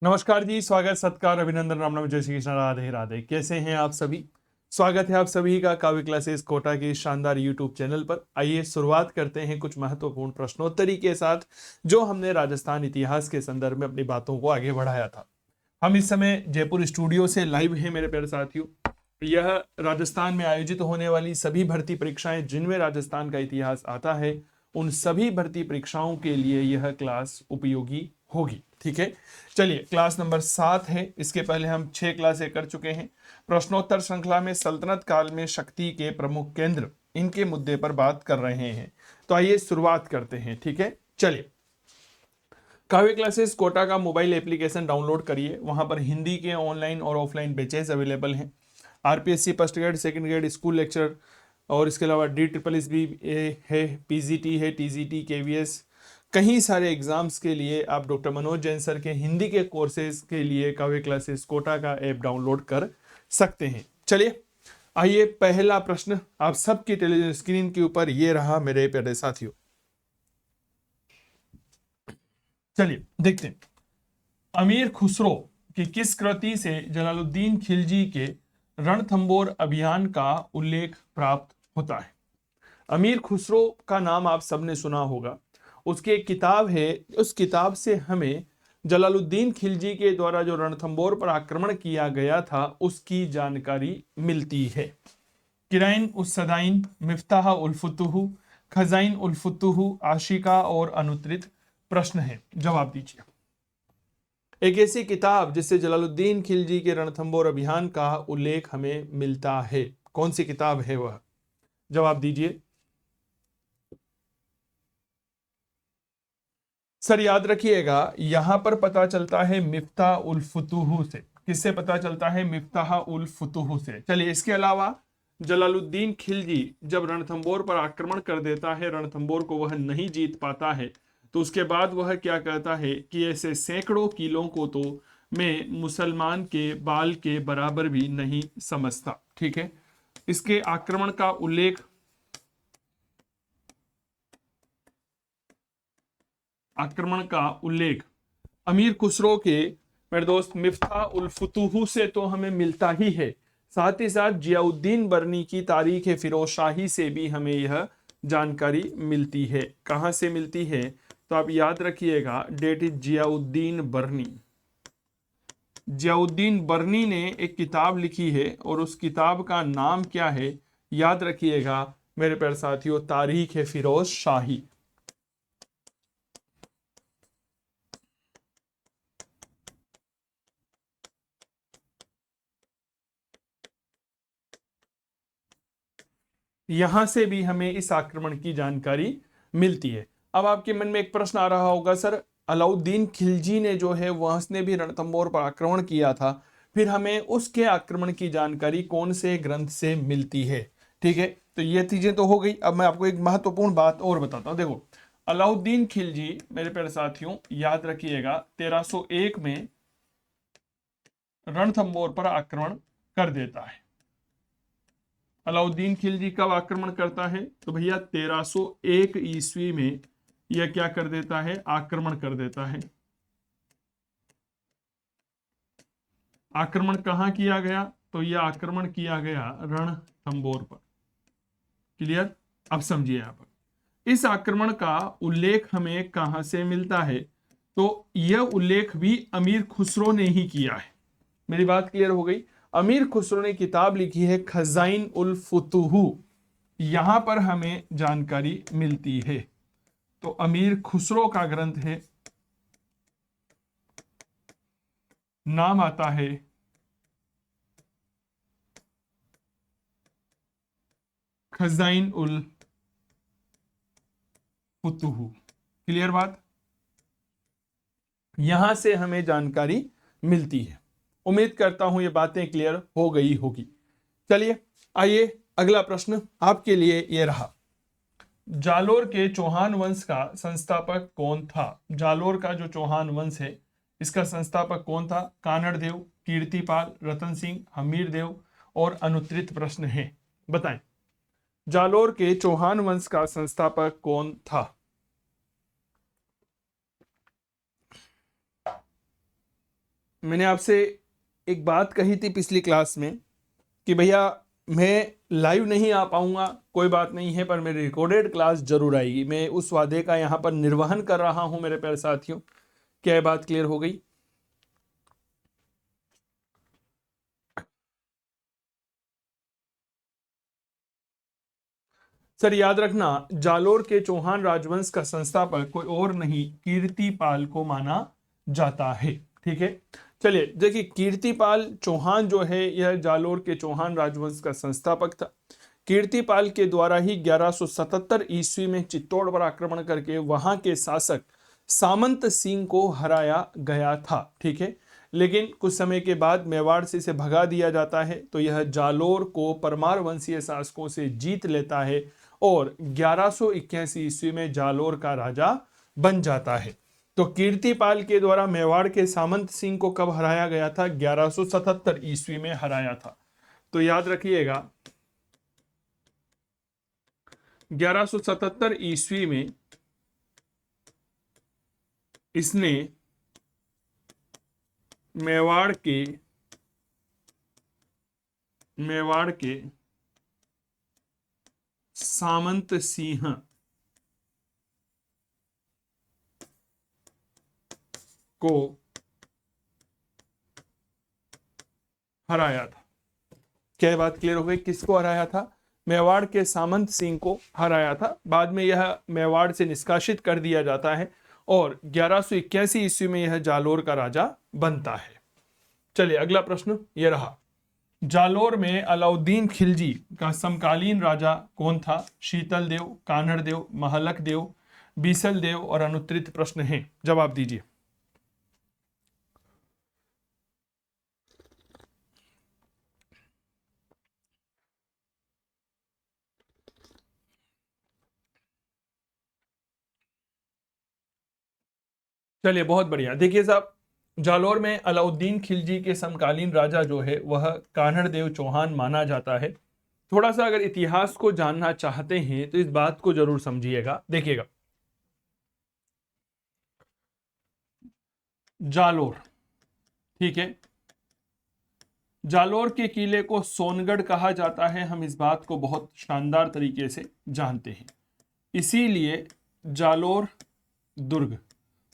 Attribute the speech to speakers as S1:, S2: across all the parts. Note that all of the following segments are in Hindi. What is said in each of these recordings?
S1: नमस्कार जी, स्वागत सत्कार अभिनंदन राम नाम जय श्री कृष्ण राधे राधे। कैसे हैं आप सभी? स्वागत है आप सभी का काव्य क्लासेस कोटा के शानदार यूट्यूब चैनल पर। आइए शुरुआत करते हैं कुछ महत्वपूर्ण प्रश्नोत्तरी के साथ, जो हमने राजस्थान इतिहास के संदर्भ में अपनी बातों को आगे बढ़ाया था। हम इस समय जयपुर स्टूडियो से लाइव हैं मेरे प्यारे साथियों। यह राजस्थान में आयोजित होने वाली सभी भर्ती परीक्षाएं जिनमें राजस्थान का इतिहास आता है, उन सभी भर्ती परीक्षाओं के लिए यह क्लास उपयोगी होगी। ठीक है, चलिए क्लास नंबर 7 है। इसके पहले हम 6 क्लासें कर चुके हैं। प्रश्नोत्तर श्रृंखला में सल्तनत काल में शक्ति के प्रमुख केंद्र, इनके मुद्दे पर बात कर रहे हैं। तो आइए शुरुआत करते हैं। ठीक है, चलिए काव्य क्लासेस कोटा का मोबाइल एप्लीकेशन डाउनलोड करिए। वहां पर हिंदी के ऑनलाइन और ऑफलाइन बैचेस अवेलेबल हैं। RPSC first grade, second grade, school lecture और इसके अलावा DSSS भी है, पीजीटी है, टीजीटी, केवीएस, कई सारे एग्जाम्स के लिए आप डॉक्टर मनोज जैन सर के हिंदी के कोर्सेज के लिए काव्य क्लासेस कोटा का ऐप डाउनलोड कर सकते हैं। चलिए आइए, पहला प्रश्न आप सबकी टेलीविजन स्क्रीन के ऊपर ये रहा मेरे प्यारे साथियों। चलिए देखते हैं, अमीर खुसरो की किस कृति से जलालुद्दीन खिलजी के रणथंबोर अभियान का उल्लेख प्राप्त होता है? अमीर खुसरो का नाम आप सबने सुना होगा। उसकी एक किताब है, उस किताब से हमें जलालुद्दीन खिलजी के द्वारा जो रणथंबोर पर आक्रमण किया गया था उसकी जानकारी मिलती है। किराइन उस सदाइन, मिफ्ताह उल फुतुह, खजाइन उल फुतुह, आशिका और अनुत्तरित प्रश्न है, जवाब दीजिए। एक ऐसी किताब जिससे जलालुद्दीन खिलजी के रणथंबोर अभियान का उल्लेख हमें मिलता है, कौन सी किताब है वह? जवाब दीजिए। सर याद रखिएगा, यहां पर पता चलता है मिफ्ताह उल फुतुह से। किससे पता चलता है? मिफ्ताह उल फुतुह से। चलिए, इसके अलावा जलालुद्दीन खिलजी जब रणथंबोर पर आक्रमण कर देता है, रणथंबोर को वह नहीं जीत पाता है, तो उसके बाद वह क्या कहता है कि ऐसे सैकड़ों किलों को तो मैं मुसलमान के बाल के बराबर भी नहीं समझता। ठीक है, इसके आक्रमण का उल्लेख, आक्रमण का उल्लेख अमीर खुसरो के मेरे दोस्त मिफ्ताह उल फुतुह से तो हमें मिलता ही है, साथ ही साथ जियाउद्दीन बरनी की तारीख फिरोज शाही से भी हमें यह जानकारी मिलती है। कहां से मिलती है? तो आप याद रखिएगा, डेट इज जियाउद्दीन बरनी। जियाउद्दीन बरनी ने एक किताब लिखी है और उस किताब का नाम क्या है? याद रखिएगा मेरे प्यारे साथियों, तारीख फिरोज शाही। यहां से भी हमें इस आक्रमण की जानकारी मिलती है। अब आपके मन में एक प्रश्न आ रहा होगा, सर अलाउद्दीन खिलजी ने जो है वह उसने भी रणथंबोर पर आक्रमण किया था, फिर हमें उसके आक्रमण की जानकारी कौन से ग्रंथ से मिलती है? ठीक है, तो ये चीजें तो हो गई। अब मैं आपको एक महत्वपूर्ण बात और बताता हूं। देखो, अलाउद्दीन खिलजी मेरे प्यारे साथियों याद रखिएगा 1301 में रणथंबोर पर आक्रमण कर देता है। अलाउद्दीन खिलजी कब आक्रमण करता है? तो भैया 1301 ईस्वी में यह क्या कर देता है? आक्रमण कर देता है। आक्रमण कहां किया गया? तो यह आक्रमण किया गया रणथंबोर पर। क्लियर? अब समझिए यहां पर इस आक्रमण का उल्लेख हमें कहां से मिलता है? तो यह उल्लेख भी अमीर खुसरो ने ही किया है। मेरी बात क्लियर हो गई? अमीर खुसरो ने किताब लिखी है खजाइन उल फुतुह, यहां पर हमें जानकारी मिलती है। तो अमीर खुसरो का ग्रंथ है, नाम आता है खजाइन उल फुतुह। क्लियर बात? यहां से हमें जानकारी मिलती है। उम्मीद करता हूं ये बातें क्लियर हो गई होगी। चलिए आइए, अगला प्रश्न आपके लिए ये रहा। जालोर के चौहान वंश का संस्थापक कौन था? जालोर का जो चौहान वंश है, इसका संस्थापक कौन था? कानड़ देव, कीर्तिपाल, रतन सिंह, हमीर देव और अनुत्तरित प्रश्न है, बताएं। जालोर के चौहान वंश का संस्थापक कौन था? मैंने आपसे एक बात कही थी पिछली क्लास में कि भैया मैं लाइव नहीं आ पाऊंगा, कोई बात नहीं है, पर मेरी रिकॉर्डेड क्लास जरूर आएगी। मैं उस वादे का यहाँ पर निर्वहन कर रहा हूं मेरे प्यारे साथियों। क्या ये बात क्लियर हो गई? सर याद रखना, जालोर के चौहान राजवंश का संस्थापक कोई और नहीं कीर्तिपाल को माना जाता है। ठीक है, चलिए देखिए, कीर्तिपाल चौहान जो है यह जालोर के चौहान राजवंश का संस्थापक था। कीर्तिपाल के द्वारा ही 1177 ईस्वी में चित्तौड़ पर आक्रमण करके वहां के शासक सामंत सिंह को हराया गया था। ठीक है, लेकिन कुछ समय के बाद मेवाड़ से इसे भगा दिया जाता है, तो यह जालोर को परमार वंशीय शासकों से जीत लेता है और 1181 ईस्वी में जालोर का राजा बन जाता है। तो कीर्तिपाल के द्वारा मेवाड़ के सामंत सिंह को कब हराया गया था? 1177 ईस्वी में हराया था। तो याद रखिएगा 1177 ईस्वी में इसने मेवाड़ के सामंत सिंह को हराया था। क्या बात क्लियर हो गई? किसको हराया था? मेवाड़ के सामंत सिंह को हराया था। बाद में यह मेवाड़ से निष्कासित कर दिया जाता है और 1181 ईस्वी में यह जालोर का राजा बनता है। चलिए अगला प्रश्न यह रहा, जालोर में अलाउद्दीन खिलजी का समकालीन राजा कौन था? शीतल देव, कान्हड़ देव, महलक देव, बीसल देव और अनुत्तरित प्रश्न है, जवाब दीजिए। चलिए बहुत बढ़िया। देखिए साहब, जालोर में अलाउद्दीन खिलजी के समकालीन राजा जो है वह कान्हड़ देव चौहान माना जाता है। थोड़ा सा अगर इतिहास को जानना चाहते हैं तो इस बात को जरूर समझिएगा। देखिएगा, जालोर, ठीक है, जालोर के किले को सोनगढ़ कहा जाता है। हम इस बात को बहुत शानदार तरीके से जानते हैं, इसीलिए जालोर दुर्ग,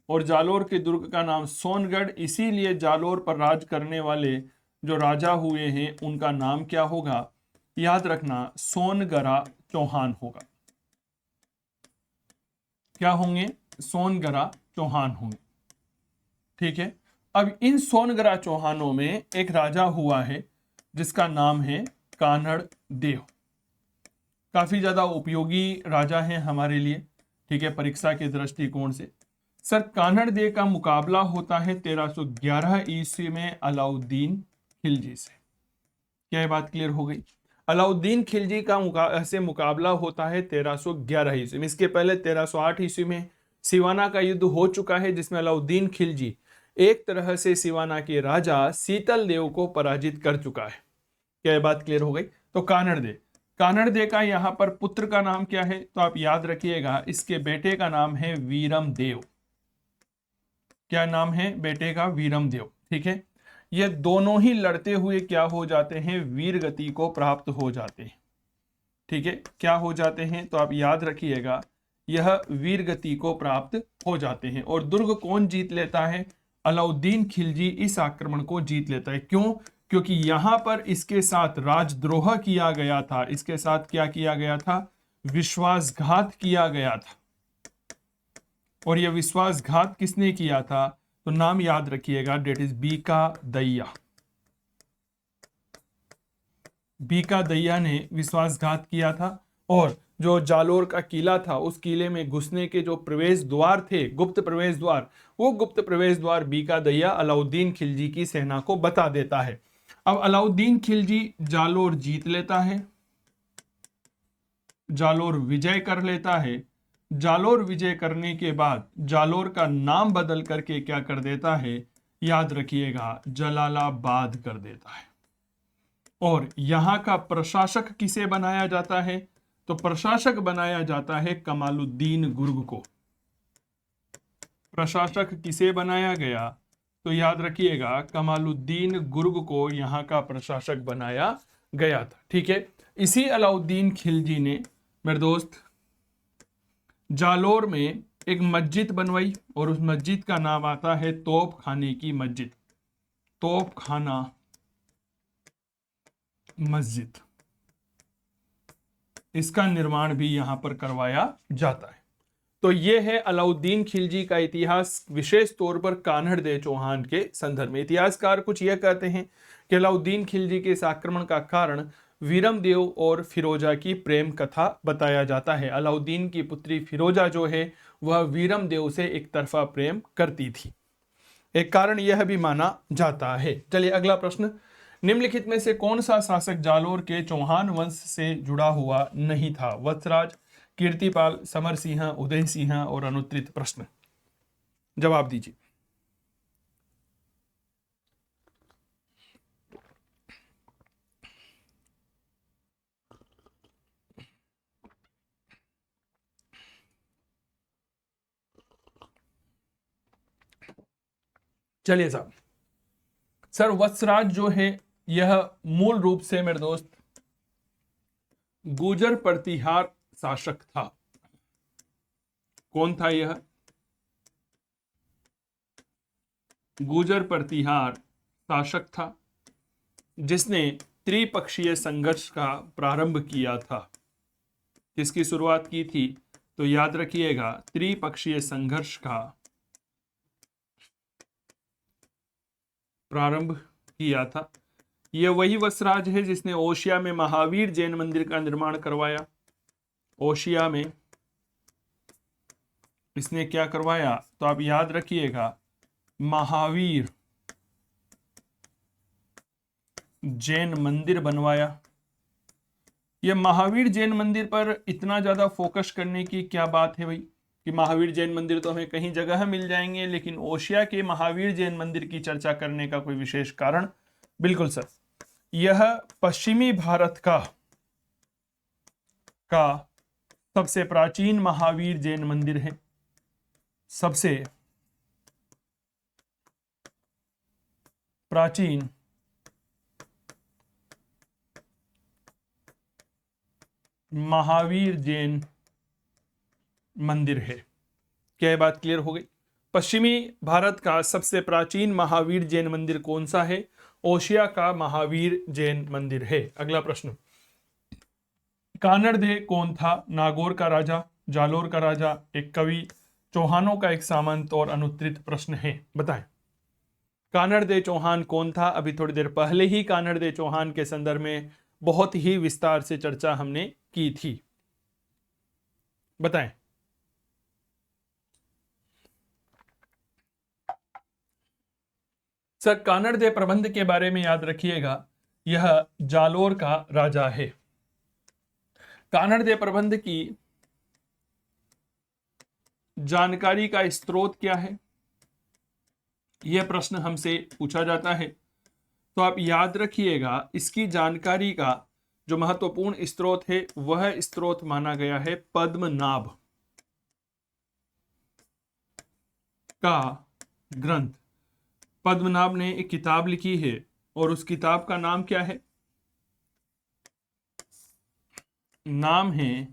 S1: और जालोर के दुर्ग का नाम सोनगढ़, इसीलिए जालोर पर राज करने वाले जो राजा हुए हैं उनका नाम क्या होगा? याद रखना, सोनगरा चौहान होगा। क्या होंगे? सोनगरा चौहान होंगे। ठीक है, अब इन सोनगरा चौहानों में एक राजा हुआ है जिसका नाम है कान्हड़ देव। काफी ज्यादा उपयोगी राजा है हमारे लिए, ठीक है, परीक्षा के दृष्टिकोण से। सर कान्हड़ देव का मुकाबला होता है 1311 ईस्वी में अलाउद्दीन खिलजी से। क्या ये बात क्लियर हो गई? अलाउद्दीन खिलजी का से मुकाबला होता है 1311 ईस्वी में। इसके पहले 1308 ईस्वी में सिवाना का युद्ध हो चुका है, जिसमें अलाउद्दीन खिलजी एक तरह से सिवाना के राजा शीतल देव को पराजित कर चुका है। क्या ये बात क्लियर हो गई? तो कान्हड़ देव का यहाँ पर पुत्र का नाम क्या है? तो आप याद रखिएगा, इसके बेटे का नाम है वीरम देव। क्या नाम है बेटे का? वीरम देव। ठीक है, ये दोनों ही लड़ते हुए क्या हो जाते हैं? वीर गति को प्राप्त हो जाते हैं। ठीक है, क्या हो जाते हैं? तो आप याद रखिएगा, यह वीर गति को प्राप्त हो जाते हैं। और दुर्ग कौन जीत लेता है? अलाउद्दीन खिलजी इस आक्रमण को जीत लेता है। क्यों? क्योंकि यहां पर इसके साथ राजद्रोह किया गया था। इसके साथ क्या किया गया था? विश्वासघात किया गया था। और यह विश्वासघात किसने किया था? तो नाम याद रखिएगा, डेट इज बीका दैया। बीका दैया ने विश्वासघात किया था। और जो जालोर का किला था, उस किले में घुसने के जो प्रवेश द्वार थे, गुप्त प्रवेश द्वार, वो गुप्त प्रवेश द्वार बीका दैया अलाउद्दीन खिलजी की सेना को बता देता है। अब अलाउद्दीन खिलजी जालोर जीत लेता है, जालोर विजय कर लेता है। जालोर विजय करने के बाद जालोर का नाम बदल करके क्या कर देता है? याद रखिएगा, जलालाबाद कर देता है। और यहां का प्रशासक किसे बनाया जाता है? तो प्रशासक बनाया जाता है कमालुद्दीन गुर्ग को। प्रशासक किसे बनाया गया? तो याद रखिएगा कमालुद्दीन गुर्ग को यहाँ का प्रशासक बनाया गया था। ठीक है, इसी अलाउद्दीन खिलजी ने मेरे दोस्त जालोर में एक मस्जिद बनवाई और उस मस्जिद का नाम आता है तोप खाने की मस्जिद, तोप खाना मस्जिद। इसका निर्माण भी यहां पर करवाया जाता है। तो यह है अलाउद्दीन खिलजी का इतिहास, विशेष तौर पर कान्हड़ देव चौहान के संदर्भ में। इतिहासकार कुछ यह कहते हैं कि अलाउद्दीन खिलजी के इस आक्रमण का कारण वीरम देव और फिरोजा की प्रेम कथा बताया जाता है। अलाउद्दीन की पुत्री फिरोजा जो है वह वीरम देव से एक तरफा प्रेम करती थी, एक कारण यह भी माना जाता है। चलिए अगला प्रश्न, निम्नलिखित में से कौन सा शासक जालोर के चौहान वंश से जुड़ा हुआ नहीं था? वत्सराज, कीर्तिपाल, समर सिंह, उदय सिंह और अनुत्तरित प्रश्न, जवाब दीजिए। चलिए साहब, सर वत्सराज जो है यह मूल रूप से मेरे दोस्त गुर्जर प्रतिहार शासक था। कौन था यह? गुर्जर प्रतिहार शासक था जिसने त्रिपक्षीय संघर्ष का प्रारंभ किया था। किसकी शुरुआत की थी? तो याद रखिएगा त्रिपक्षीय संघर्ष का प्रारंभ किया था। यह वही वत्सराज है जिसने ओशिया में महावीर जैन मंदिर का निर्माण करवाया। ओशिया में इसने क्या करवाया? तो आप याद रखिएगा महावीर जैन मंदिर बनवाया। यह महावीर जैन मंदिर पर इतना ज्यादा फोकस करने की क्या बात है भाई कि महावीर जैन मंदिर तो हमें कहीं जगह मिल जाएंगे, लेकिन ओशिया के महावीर जैन मंदिर की चर्चा करने का कोई विशेष कारण? बिल्कुल सर, यह पश्चिमी भारत का सबसे प्राचीन महावीर जैन मंदिर है। सबसे प्राचीन महावीर जैन मंदिर है। क्या यह बात क्लियर हो गई? पश्चिमी भारत का सबसे प्राचीन महावीर जैन मंदिर कौन सा है? ओशिया का महावीर जैन मंदिर है। अगला प्रश्न, कानड़ देव कौन था? नागौर का राजा, जालोर का राजा, एक कवि, चौहानों का एक सामंत और अनुत्तरित प्रश्न है, बताएं। कानड़ देव चौहान कौन था? अभी थोड़ी देर पहले ही कानड़ देव चौहान के संदर्भ में बहुत ही विस्तार से चर्चा हमने की थी, बताएं। सर कानड़ देव प्रबंध के बारे में याद रखिएगा, यह जालोर का राजा है। कानड़ देव प्रबंध की जानकारी का स्रोत क्या है? यह प्रश्न हमसे पूछा जाता है। तो आप याद रखिएगा इसकी जानकारी का जो महत्वपूर्ण स्रोत है वह स्रोत माना गया है पद्मनाभ का ग्रंथ। पद्मनाभ ने एक किताब लिखी है और उस किताब का नाम क्या है? नाम है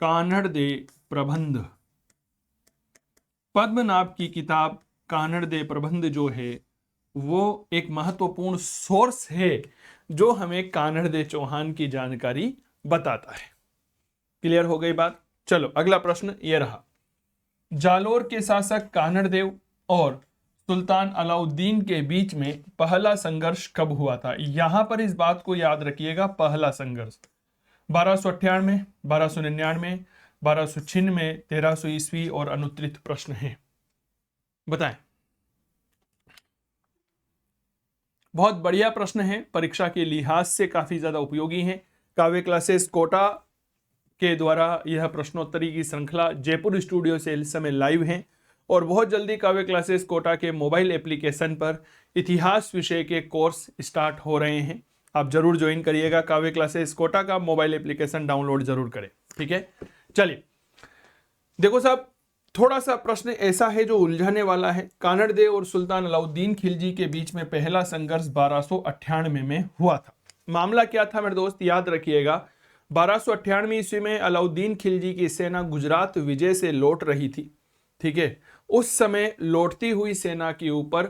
S1: कानड़ देव प्रबंध। पद्मनाभ की किताब कानड़ देव प्रबंध जो है वो एक महत्वपूर्ण सोर्स है जो हमें कानड़ देव चौहान की जानकारी बताता है। क्लियर हो गई बात? चलो अगला प्रश्न ये रहा, जालोर के शासक कानड़ देव और सुल्तान अलाउद्दीन के बीच में पहला संघर्ष कब हुआ था? यहां पर इस बात को याद रखिएगा, पहला संघर्ष 1298, 1299, 1296, 1300 ईस्वी और अनुत्तरित प्रश्न है, बताएं। बहुत बढ़िया प्रश्न है, परीक्षा के लिहाज से काफी ज्यादा उपयोगी है। काव्य क्लासेस कोटा के द्वारा यह प्रश्नोत्तरी की श्रृंखला जयपुर स्टूडियो से इस समय लाइव है और बहुत जल्दी काव्य क्लासेस कोटा के मोबाइल एप्लीकेशन पर इतिहास विषय के कोर्स स्टार्ट हो रहे हैं। आप जरूर ज्वाइन करिएगा, काव्य क्लासेस कोटा का मोबाइल एप्लीकेशन डाउनलोड जरूर करें, ठीक है। चलिए देखो साहब, थोड़ा सा प्रश्न ऐसा है जो उलझाने वाला है। कान्हड़ देव और सुल्तान अलाउद्दीन खिलजी के बीच में पहला संघर्ष 1298 में हुआ था। मामला क्या था मेरे दोस्त, याद रखिएगा। 1298 ईस्वी में अलाउद्दीन खिलजी की सेना गुजरात विजय से लौट रही थी। ठीक है, उस समय लौटती हुई सेना के ऊपर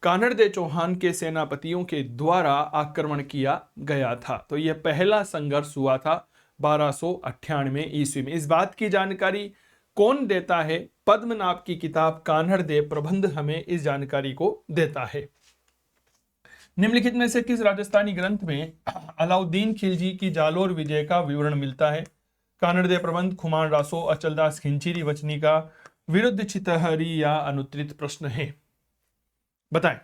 S1: कान्हड़ देव चौहान के सेनापतियों के द्वारा आक्रमण किया गया था। तो यह पहला संघर्ष हुआ था 1298 ईस्वी में। इस बात की जानकारी कौन देता है? पद्मनाभ की किताब कान्हड़ देव प्रबंध हमें इस जानकारी को देता है। निम्नलिखित में से किस राजस्थानी ग्रंथ में अलाउद्दीन खिलजी की जालोर विजय का विवरण मिलता है? कान्हड़ देव प्रबंध, खुमान रासो, अचलदास खिंचीरी वचनिका, विरुद्ध चितहरी या अनुत्तरित प्रश्न है, बताएं।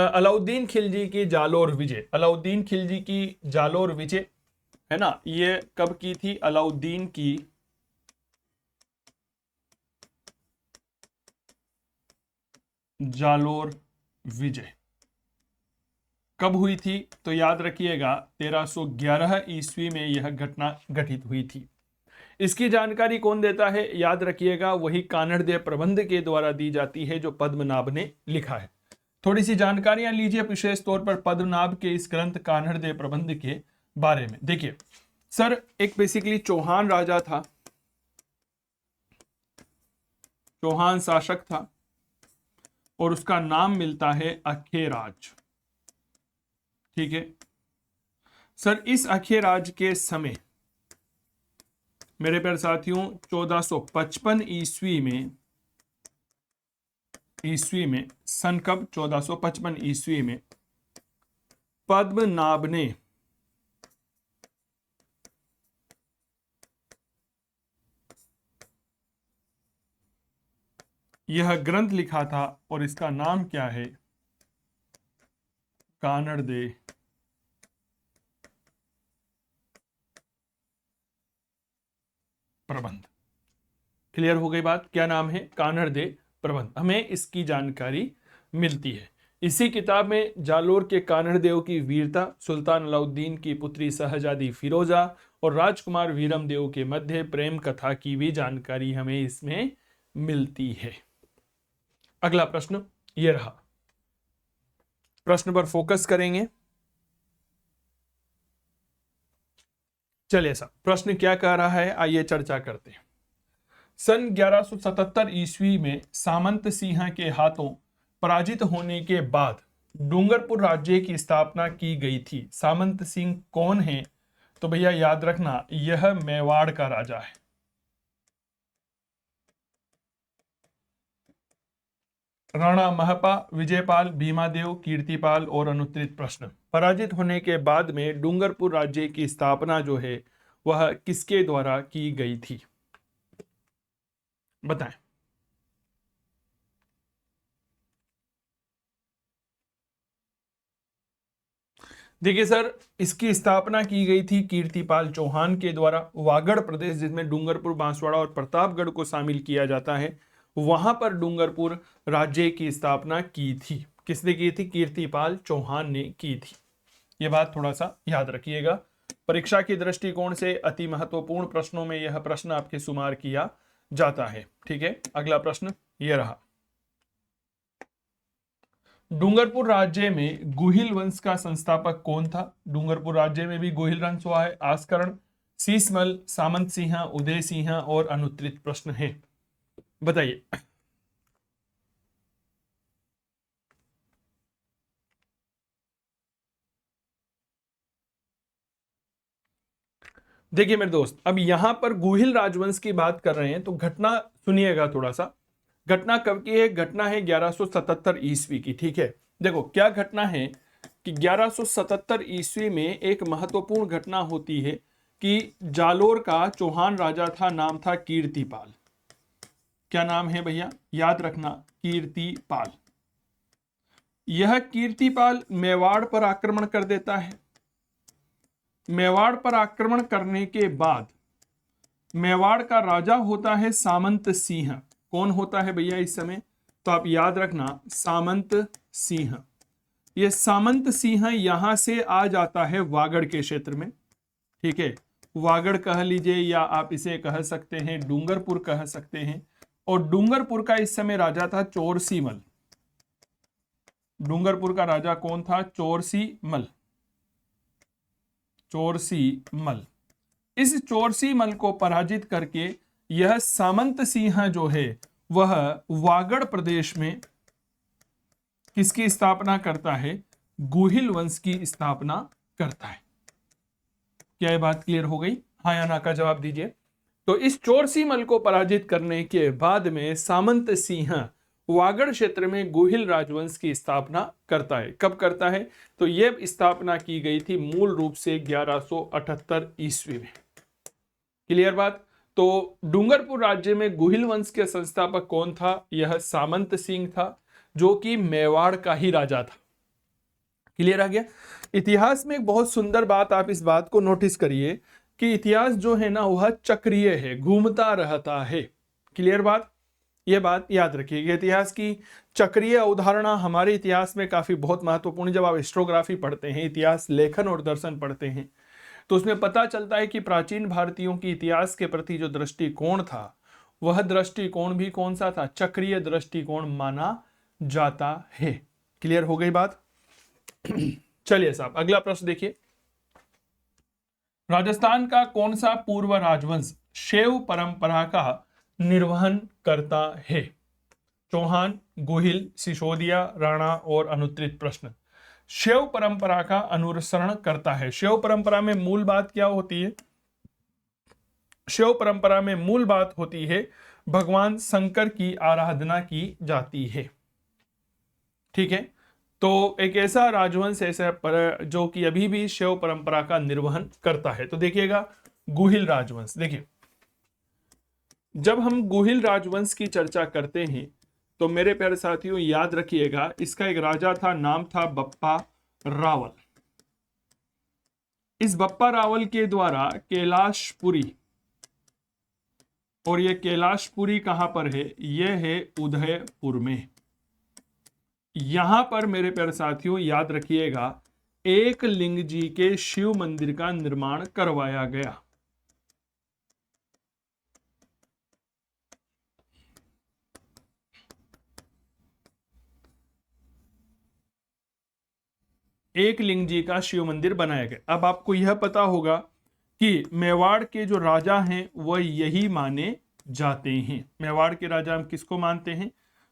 S1: अलाउद्दीन खिलजी की जालोर विजय, अलाउद्दीन खिलजी की जालोर विजय है ना, ये कब की थी? अलाउद्दीन की जालोर विजय कब हुई थी? तो याद रखिएगा 1311 ईस्वी में यह घटना घटित हुई थी। इसकी जानकारी कौन देता है? याद रखिएगा वही कान्हड़ देव प्रबंध के द्वारा दी जाती है जो पद्मनाभ ने लिखा है। थोड़ी सी जानकारियां लीजिए विशेष तौर पर पद्मनाभ के इस ग्रंथ कान्हड़ देव प्रबंध के बारे में। देखिए सर, एक बेसिकली चौहान राजा था, चौहान शासक था और उसका नाम मिलता है अखेराज। ठीक है सर, इस अखेराज के समय मेरे प्यारे साथियों 1455 ईस्वी में सन कब? 1455 ईस्वी में पद्मनाभ ने यह ग्रंथ लिखा था और इसका नाम क्या है? कान्हड़ देव प्रबंध। क्लियर हो गई बात? क्या नाम है? कान्हड़ देव प्रबंध। हमें इसकी जानकारी मिलती है इसी किताब में। जालोर के कान्हड़ देव की वीरता, सुल्तान अलाउद्दीन की पुत्री शहजादी फिरोजा और राजकुमार वीरम देव के मध्य प्रेम कथा की भी जानकारी हमें इसमें मिलती है। अगला प्रश्न ये रहा, प्रश्न पर फोकस करेंगे। चलिए साहब, प्रश्न क्या कह रहा है, आइए चर्चा करते हैं। सन 1177 ईस्वी में सामंत सिंह के हाथों पराजित होने के बाद डूंगरपुर राज्य की स्थापना की गई थी। सामंत सिंह कौन है? तो भैया याद रखना, यह मेवाड़ का राजा है। राणा महपा, विजयपाल, भीमादेव, कीर्तिपाल और अनुत्तरित प्रश्न। पराजित होने के बाद में डूंगरपुर राज्य की स्थापना जो है वह किसके द्वारा की गई थी, बताएं। देखिए सर, इसकी स्थापना की गई थी कीर्तिपाल चौहान के द्वारा। वागड़ प्रदेश जिसमें डूंगरपुर, बांसवाड़ा और प्रतापगढ़ को शामिल किया जाता है, वहां पर डूंगरपुर राज्य की स्थापना की थी। किसने की थी? कीर्तिपाल चौहान ने की थी। यह बात थोड़ा सा याद रखिएगा। परीक्षा की दृष्टिकोण से अति महत्वपूर्ण प्रश्नों में यह प्रश्न आपके शुमार किया जाता है। ठीक है, अगला प्रश्न यह रहा। डूंगरपुर राज्य में गुहिल वंश का संस्थापक कौन था? डूंगरपुर राज्य में भी गुहिल वंश हुआ है। आस्करण, शीशमल, सामंत सिंह, उदय सिंह और अनुत्तरित प्रश्न है, बताइए। देखिए मेरे दोस्त, अब यहां पर गुहिल राजवंश की बात कर रहे हैं तो घटना सुनिएगा थोड़ा सा। घटना कब की है? घटना है 1177 ईस्वी की। ठीक है, देखो क्या घटना है कि 1177 ईस्वी में एक महत्वपूर्ण घटना होती है कि जालोर का चौहान राजा था, नाम था कीर्तिपाल। क्या नाम है भैया? याद रखना, कीर्तिपाल। यह कीर्तिपाल मेवाड़ पर आक्रमण कर देता है। मेवाड़ पर आक्रमण करने के बाद मेवाड़ का राजा होता है सामंत सिंह। कौन होता है भैया इस समय? तो आप याद रखना, सामंत सिंह। ये सामंत सिंह यहां से आ जाता है वागड़ के क्षेत्र में, ठीक है, वागड़ कह लीजिए या आप इसे कह सकते हैं डूंगरपुर कह सकते हैं। और डूंगरपुर का इस समय राजा था चोरसीमल। डूंगरपुर का राजा कौन था? चोरसीमल। चोरसीमल। इस चोरसीमल को पराजित करके यह सामंत सिंह जो है वह वागड़ प्रदेश में किसकी स्थापना करता है? गुहिल वंश की स्थापना करता है। क्या ये बात क्लियर हो गई? हाँ या ना का जवाब दीजिए। तो इस चोरसीमल को पराजित करने के बाद में सामंत सिंह वागड़ क्षेत्र में गुहिल राजवंश की स्थापना करता है। कब करता है? तो यह स्थापना की गई थी मूल रूप से 1178 ईस्वी में। क्लियर बात? तो डूंगरपुर राज्य में गुहिल वंश के संस्थापक कौन था? यह सामंत सिंह था, जो कि मेवाड़ का ही राजा था। क्लियर आ गया? इतिहास में एक बहुत सुंदर बात, आप इस बात को नोटिस करिए कि इतिहास जो है ना वह चक्रीय है, घूमता रहता है। क्लियर बात? यह बात याद रखिएगा। इतिहास की चक्रीय अवधारणा हमारे इतिहास में काफी बहुत महत्वपूर्ण। जब आप हिस्टोग्राफी पढ़ते हैं, इतिहास लेखन और दर्शन पढ़ते हैं, तो उसमें पता चलता है कि प्राचीन भारतीयों की इतिहास के प्रति जो दृष्टिकोण था, वह दृष्टिकोण भी कौन सा था? चक्रीय दृष्टिकोण माना जाता है। क्लियर हो गई बात? चलिए साहब, अगला प्रश्न देखिए। राजस्थान का कौन सा पूर्व राजवंश शैव परंपरा का निर्वहन करता है? चौहान, गोहिल, सिसोदिया, राणा और अनुत्तरित प्रश्न। शैव परंपरा का अनुसरण करता है। शैव परंपरा में मूल बात क्या होती है? शैव परंपरा में मूल बात होती है भगवान शंकर की आराधना की जाती है। ठीक है, तो एक ऐसा राजवंश ऐसा पर जो कि अभी भी शैव परंपरा का निर्वहन करता है। तो देखिएगा, गुहिल राजवंश। देखिए, जब हम गुहिल राजवंश की चर्चा करते हैं तो मेरे प्यारे साथियों याद रखिएगा, इसका एक राजा था, नाम था बप्पा रावल। इस बप्पा रावल के द्वारा कैलाशपुरी, और यह कैलाशपुरी कहां पर है? यह है उदयपुर में। यहां पर मेरे प्यारे साथियों याद रखिएगा, एक लिंग जी के शिव मंदिर का निर्माण करवाया गया। एक लिंग जी का शिव मंदिर बनाया गया। अब आपको यह पता होगा कि मेवाड़ के जो राजा हैं वह यही माने जाते हैं। मेवाड़ के राजा हम किसको मानते हैं?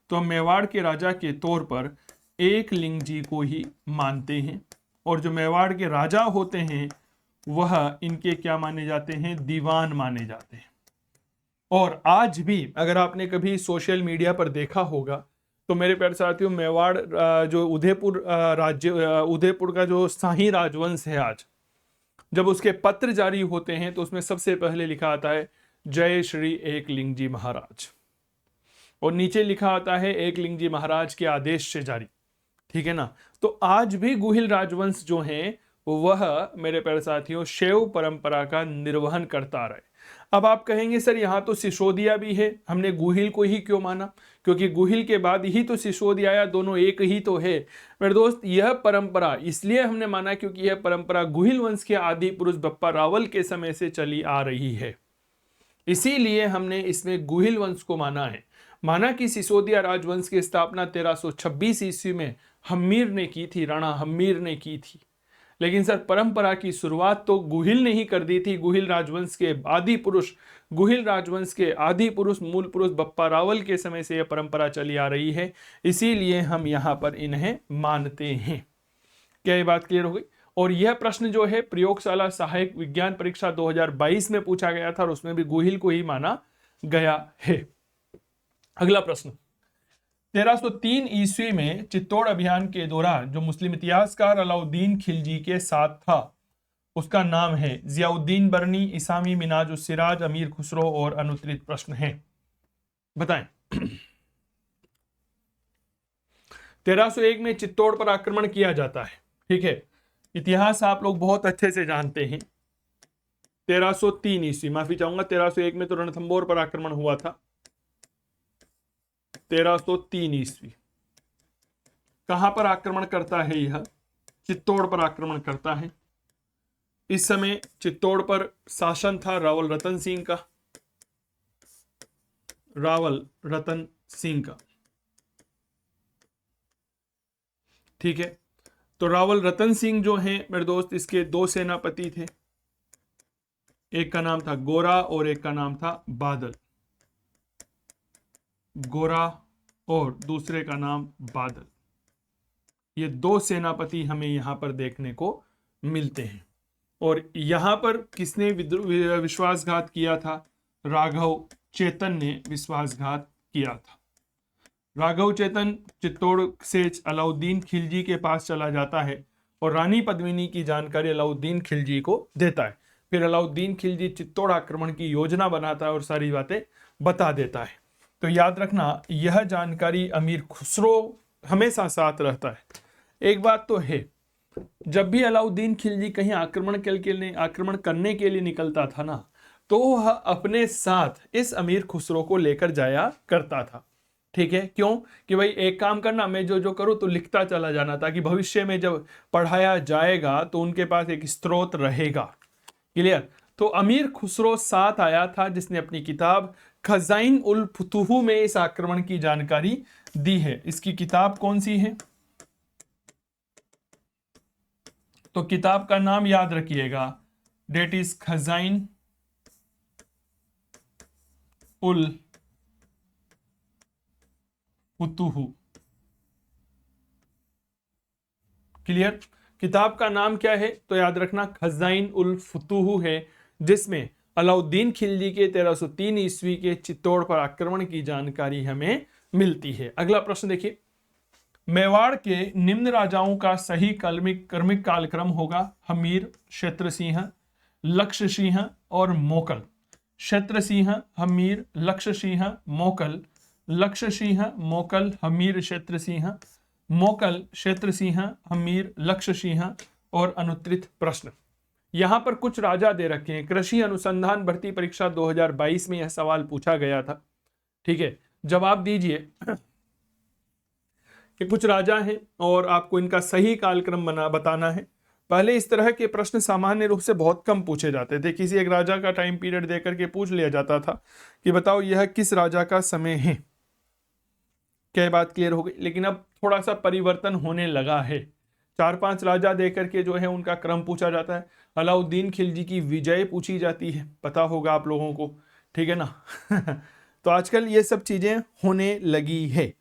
S1: तो हम मेवाड़ के राजा के तौर पर एक लिंग जी को ही मानते हैं। और जो मेवाड़ के राजा होते हैं वह इनके क्या माने जाते हैं? दीवान माने जाते हैं। और आज भी अगर आपने कभी सोशल मीडिया पर देखा होगा तो मेरे प्यारे साथियों, मेवाड़ जो उदयपुर राज्य, उदयपुर का जो शाही राजवंश है, आज जब उसके पत्र जारी होते हैं तो उसमें सबसे पहले लिखा आता है जय श्री एकलिंग जी महाराज, और नीचे लिखा आता है एकलिंग जी महाराज के आदेश से जारी। ठीक है ना? तो आज भी गुहिल राजवंश जो है वह मेरे प्यारे साथियों शैव परंपरा का निर्वहन करता रहे। अब आप कहेंगे सर यहां तो सिसोदिया भी है, हमने गुहिल को ही क्यों माना? क्योंकि गुहिल के बाद ही तो सिसोदिया आया, दोनों एक ही तो है। मेरे दोस्त, यह परंपरा इसलिए हमने माना क्योंकि यह परंपरा गुहिल वंश के आदि पुरुष बप्पा रावल के समय से चली आ रही है, इसीलिए हमने इसमें गुहिल वंश को माना है। माना कि सिसोदिया राजवंश की स्थापना 1326 ईस्वी में हम्मीर ने की थी, राणा हम्मीर ने की थी, लेकिन सर परंपरा की शुरुआत तो गुहिल ने ही कर दी थी। गुहिल राजवंश के आदि पुरुष, गुहिल राजवंश के आदि पुरुष, मूल पुरुष बप्पा रावल के समय से यह परंपरा चली आ रही है, इसीलिए हम यहां पर इन्हें मानते हैं। क्या ये बात क्लियर हो गई? और यह प्रश्न जो है प्रयोगशाला सहायक विज्ञान परीक्षा 2022 में पूछा गया था और उसमें भी गुहिल को ही माना गया है। अगला प्रश्न, 1303 ईस्वी में चित्तौड़ अभियान के दौरान जो मुस्लिम इतिहासकार अलाउद्दीन खिलजी के साथ था उसका नाम है जियाउद्दीन बरनी, इसामी, मिनाज उस सिराज, अमीर खुसरो और अनुत्तरित प्रश्न है, बताएं। 1301 में चित्तौड़ पर आक्रमण किया जाता है। ठीक है, इतिहास आप लोग बहुत अच्छे से जानते हैं। 1303 ईस्वी, माफी चाहूंगा, 1301 में तो रणथंबोर पर आक्रमण हुआ था। 1303 ईस्वी कहां पर आक्रमण करता है? यह चित्तौड़ पर आक्रमण करता है। इस समय चित्तौड़ पर शासन था रावल रतन सिंह का, रावल रतन सिंह का। ठीक है, तो रावल रतन सिंह जो हैं मेरे दोस्त, इसके दो सेनापति थे, एक का नाम था गोरा और एक का नाम था बादल। गोरा और दूसरे का नाम बादल। ये दो सेनापति हमें यहां पर देखने को मिलते हैं। और यहां पर किसने विश्वासघात किया था? राघव चेतन ने विश्वासघात किया था। राघव चेतन चित्तौड़ से अलाउद्दीन खिलजी के पास चला जाता है और रानी पद्मिनी की जानकारी अलाउद्दीन खिलजी को देता है। फिर अलाउद्दीन खिलजी चित्तौड़ आक्रमण की योजना बनाता है और सारी बातें बता देता है। तो याद रखना, यह जानकारी अमीर खुसरो हमेशा साथ रहता है। एक बात तो है, जब भी अलाउद्दीन खिलजी कहीं आक्रमण करने के लिए निकलता था ना, तो वह अपने साथ इस अमीर खुसरो को लेकर जाया करता था। ठीक है, क्यों? कि भाई एक काम करना, मैं जो जो करूं तो लिखता चला जाना, ताकि भविष्य में जब पढ़ाया जाएगा तो उनके पास एक स्रोत रहेगा। क्लियर? तो अमीर खुसरो साथ आया था, जिसने अपनी किताब खजाइन उल फुतूह में इस आक्रमण की जानकारी दी है। इसकी किताब कौन सी है? तो किताब का नाम याद रखिएगा, that is Khazain ul Futuh. Clear? किताब का नाम क्या है? तो याद रखना खजाइन उल फुतूह है, जिसमें अलाउद्दीन खिलजी के 1303 ईस्वी के चित्तौड़ पर आक्रमण की जानकारी हमें मिलती है। अगला प्रश्न देखिए, मेवाड़ के निम्न राजाओं का सही क्रमिक कालक्रम होगा? हमीर, क्षेत्रसिंह, लक्ष्य और मोकल। क्षेत्रसिंह, हमीर, लक्ष्य मोकल, लक्ष्य मोकल, हमीर, क्षेत्रसिंह, मोकल, क्षेत्रसिंह, हमीर, लक्ष्य और अनुत्तरित प्रश्न। यहां पर कुछ राजा दे रखे हैं। कृषि अनुसंधान भर्ती परीक्षा 2022 में यह सवाल पूछा गया था। ठीक है, जवाब दीजिए कि कुछ राजा हैं और आपको इनका सही कालक्रम बताना है। पहले इस तरह के प्रश्न सामान्य रूप से बहुत कम पूछे जाते थे। किसी एक राजा का टाइम पीरियड देकर के पूछ लिया जाता था कि बताओ यह किस राजा का समय है। क्या बात क्लियर हो गई? लेकिन अब थोड़ा सा परिवर्तन होने लगा है। 4-5 राजा देकर के जो है उनका क्रम पूछा जाता है। अलाउद्दीन खिलजी की विजय पूछी जाती है, पता होगा आप लोगों को। ठीक है ना? तो आजकल ये सब चीजें होने लगी है।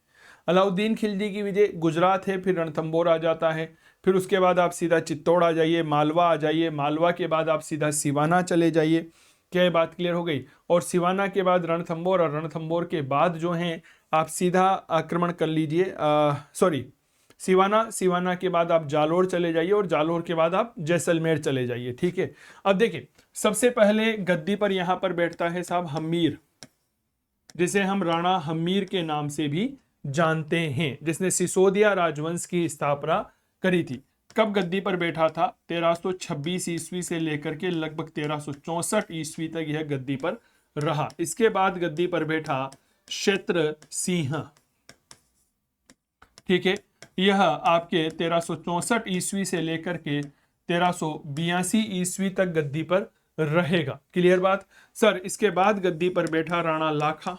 S1: अलाउद्दीन खिलजी की विजय गुजरात है, फिर रणथंबोर आ जाता है, फिर उसके बाद आप सीधा चित्तौड़ आ जाइए, मालवा आ जाइए, मालवा के बाद आप सीधा सिवाना चले जाइए। क्या ये बात क्लियर हो गई? और सिवाना के बाद रणथंबोर, और रणथंबोर के बाद जो है आप सीधा आक्रमण कर लीजिए, सिवाना के बाद आप जालोर चले जाइए, और जालोर के बाद आप जैसलमेर चले जाइए। ठीक है, अब देखिए, सबसे पहले गद्दी पर यहां पर बैठता है साहब हमीर, जिसे हम राणा हमीर के नाम से भी जानते हैं, जिसने सिसोदिया राजवंश की स्थापना करी थी। कब गद्दी पर बैठा था? 1326 ईस्वी से लेकर के लगभग 1364 ईस्वी तक यह गद्दी पर रहा। इसके बाद गद्दी पर बैठा क्षेत्रसिंह। ठीक है, यह आपके 1364 ईस्वी से लेकर के 1382 ईस्वी तक गद्दी पर रहेगा। क्लियर बात? सर, इसके बाद गद्दी पर बैठा राणा लाखा,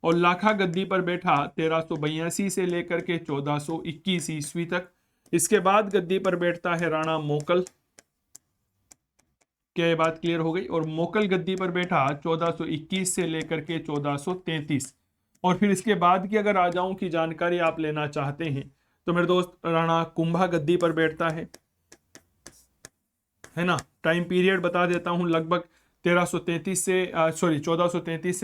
S1: और लाखा गद्दी पर बैठा 1382 से लेकर के 1421 ईस्वी तक। इसके बाद गद्दी पर बैठता है राणा मोकल। क्या ये बात क्लियर हो गई? और मोकल गद्दी पर बैठा 1421 से लेकर के 1433। और फिर इसके बाद की अगर राजाओं की जानकारी आप लेना चाहते हैं तो मेरे दोस्त राणा कुंभा गद्दी पर बैठता है ना? टाइम पीरियड बता देता हूं, लगभग 1433 से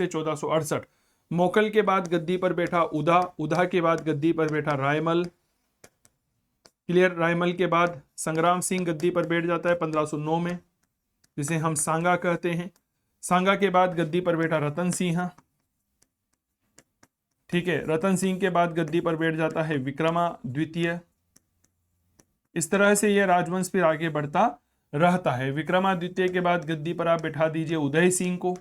S1: 1468। मोकल के बाद गद्दी पर बैठा उदा के बाद गद्दी पर बैठा रायमल। क्लियर? रायमल के बाद संग्राम सिंह गद्दी पर बैठ जाता है 1509 में, जिसे हम सांगा कहते हैं। सांगा के बाद गद्दी पर बैठा रतन सिंह। ठीक है, रतन सिंह के बाद गद्दी पर बैठ जाता है विक्रमाद्वितीय। इस तरह से यह राजवंश फिर आगे बढ़ता रहता है। विक्रमादित्य के बाद गद्दी पर आप बैठा दीजिए उदय सिंह को।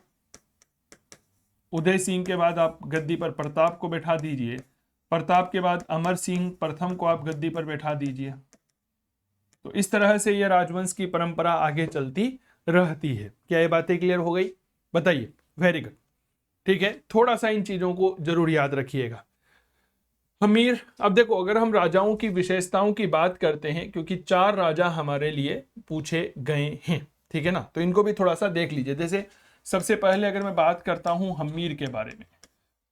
S1: उदय सिंह के बाद आप गद्दी पर प्रताप को बैठा दीजिए, प्रताप के बाद अमर सिंह प्रथम को आप गद्दी पर बैठा दीजिए। तो इस तरह से यह राजवंश की परंपरा आगे चलती रहती है। क्या ये बातें क्लियर हो गई? बताइए। Very good. ठीक है, थोड़ा सा इन चीजों को जरूर याद रखिएगा। हमीर, अब देखो अगर हम राजाओं की विशेषताओं की बात करते हैं, क्योंकि 4 राजा हमारे लिए पूछे गए हैं, ठीक है ना, तो इनको भी थोड़ा सा देख लीजिए। जैसे सबसे पहले अगर मैं बात करता हूं हमीर के बारे में,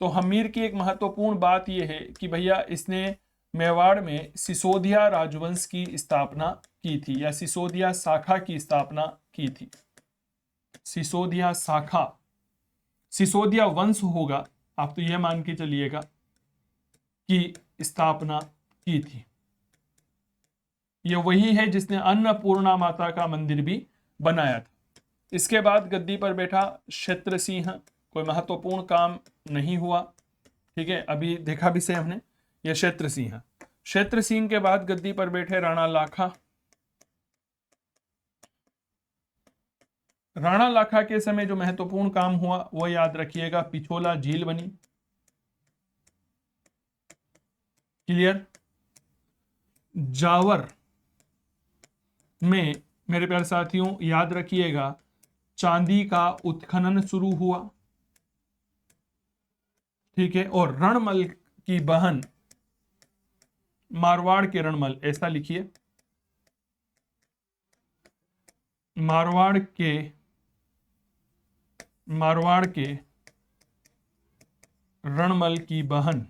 S1: तो हमीर की एक महत्वपूर्ण बात यह है कि भैया इसने मेवाड़ में सिसोदिया राजवंश की स्थापना की थी, या सिसोदिया शाखा की स्थापना की थी। सिसोदिया शाखा, सिसोदिया वंश होगा, आप तो यह मान के चलिएगा की स्थापना की थी। यह वही है जिसने अन्नपूर्णा माता का मंदिर भी बनाया था। इसके बाद गद्दी पर बैठा क्षेत्र सिंह, कोई महत्वपूर्ण काम नहीं हुआ, ठीक है, अभी देखा भी से हमने, यह क्षेत्र सिंह। क्षेत्र सिंह के बाद गद्दी पर बैठे राणा लाखा। राणा लाखा के समय जो महत्वपूर्ण काम हुआ वो याद रखिएगा, पिछोला झील बनी। क्लियर? जावर में मेरे प्यारे साथियों याद रखिएगा, चांदी का उत्खनन शुरू हुआ, ठीक है, और रणमल की बहन मारवाड़ के रणमल, ऐसा लिखिए, मारवाड़ के रणमल की बहन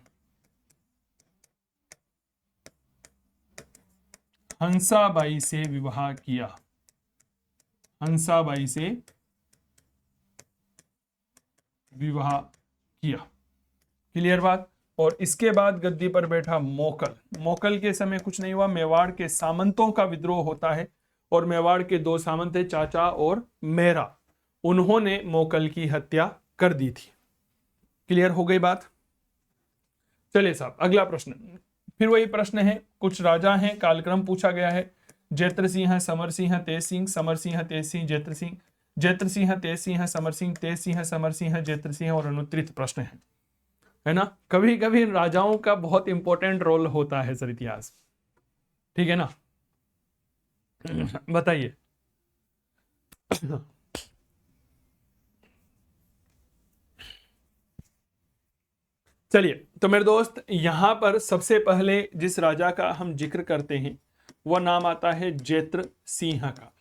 S1: हंसाबाई से विवाह किया। हंसाबाई से विवाह किया। क्लियर बात? और इसके बाद गद्दी पर बैठा मोकल। मोकल के समय कुछ नहीं हुआ, मेवाड़ के सामंतों का विद्रोह होता है और मेवाड़ के 2 सामंत थे, चाचा और मेरा, उन्होंने मोकल की हत्या कर दी थी। क्लियर हो गई बात? चलिए साहब, अगला प्रश्न, फिर वही प्रश्न है, कुछ राजा हैं, कालक्रम पूछा गया है, जैत्र सिंह, समर सिंह, तेज सिंह, समर सिंह, तेज सिंह, जैत्र सिंह, जैत्र सिंह, तेज सिंह, समर सिंह, तेज सिंह, समर सिंह, जैत्र सिंह, और अनुत्तरित प्रश्न है ना। कभी कभी राजाओं का बहुत इंपॉर्टेंट रोल होता है सर इतिहास, ठीक है ना। बताइए। चलिए, तो मेरे दोस्त यहां पर सबसे पहले जिस राजा का हम जिक्र करते हैं वह नाम आता है जैत्र सिंह का।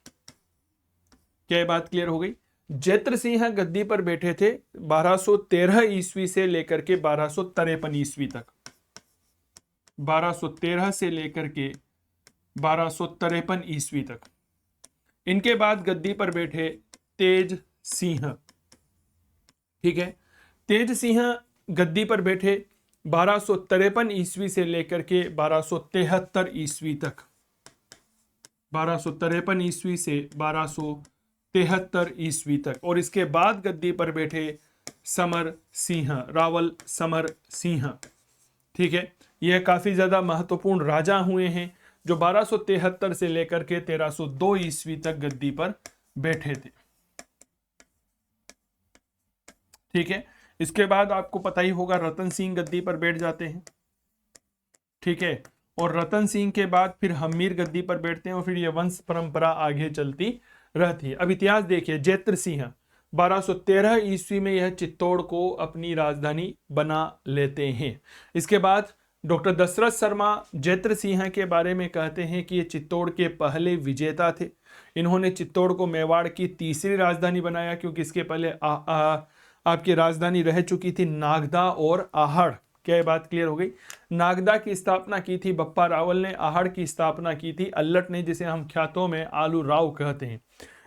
S1: क्या बात क्लियर हो गई? जैत्र सिंह गद्दी पर बैठे थे 1213 ईस्वी से लेकर के 1253 ईस्वी तक। 1213 से लेकर के 1253 ईस्वी तक। इनके बाद गद्दी पर बैठे तेज सिंह, ठीक है। तेज सिंह गद्दी पर बैठे 1253 ईस्वी से लेकर के 1273 ईस्वी तक। 1253 ईस्वी से 1273 ईस्वी तक। और इसके बाद गद्दी पर बैठे समर सिंह, रावल समर सिंह, ठीक है। यह काफी ज्यादा महत्वपूर्ण राजा हुए हैं जो 1273 से लेकर के 1302 ईस्वी तक गद्दी पर बैठे थे, ठीक है। इसके बाद आपको पता ही होगा रतन सिंह गद्दी पर बैठ जाते हैं, ठीक है। और रतन सिंह के बाद फिर हमीर गद्दी पर बैठते हैं और फिर यह वंश परंपरा आगे चलती रहती है। अब इतिहास देखिए, जैत्र सिंह 1213 ईस्वी में यह चित्तौड़ को अपनी राजधानी बना लेते हैं। इसके बाद डॉक्टर दशरथ शर्मा जैत्र सिंह के बारे में कहते हैं कि ये चित्तौड़ के पहले विजेता थे। इन्होंने चित्तौड़ को मेवाड़ की तीसरी राजधानी बनाया, क्योंकि इसके पहले आपकी राजधानी रह चुकी थी नागदा और आहड़। क्या ये बात क्लियर हो गई? नागदा की स्थापना की थी बप्पा रावल ने, आहड़ की स्थापना की थी अल्लट ने, जिसे हम ख्यातों में आलू राव कहते हैं।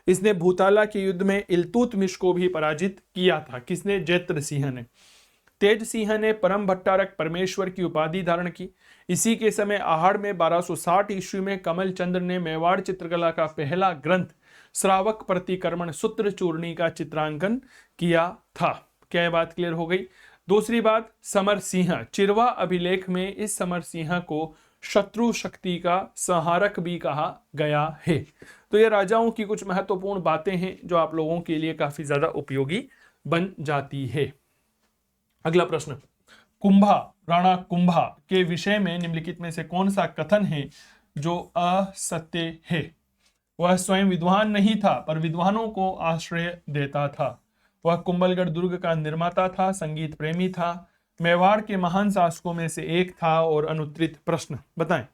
S1: इसने भूताला के युद्ध में इल्तुतमिश को भी पराजित किया था। किसने? जैत्र सिंह ने। तेज सिंह ने परम भट्टारक परमेश्वर की उपाधि धारण की। इसी के समय आहड़ में 1260 ईस्वी में कमल चंद्र ने मेवाड़ चित्रकला का पहला ग्रंथ श्रावक प्रतिक्रमण सूत्र चूर्णी का चित्रांकन किया था। क्या ये बात क्लियर हो गई? दूसरी बात, समर सिंह, चिरवा अभिलेख में इस समर सिंह को शत्रु शक्ति का संहारक भी कहा गया है। तो ये राजाओं की कुछ महत्वपूर्ण बातें हैं जो आप लोगों के लिए काफी ज्यादा उपयोगी बन जाती है। अगला प्रश्न, कुंभा, राणा कुंभा के विषय में निम्नलिखित में से कौन सा कथन है जो असत्य है? वह स्वयं विद्वान नहीं था पर विद्वानों को आश्रय देता था। वह कुंभलगढ़ दुर्ग का निर्माता था, संगीत प्रेमी था, मेवाड़ के महान शासकों में से एक था और अनुत्तरित प्रश्न बताएं।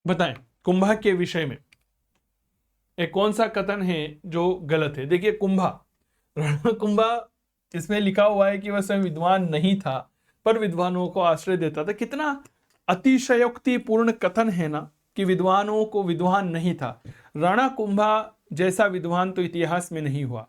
S1: बताएं कुंभा के विषय में एक कौन सा कथन है जो गलत है? देखिए कुंभा, राणा कुंभा, इसमें लिखा हुआ है कि वह स्वयं विद्वान नहीं था पर विद्वानों को आश्रय देता था। कितना अतिशयोक्तिपूर्ण कथन है ना कि विद्वानों को विद्वान नहीं था। राणा कुंभा जैसा विद्वान तो इतिहास में नहीं हुआ।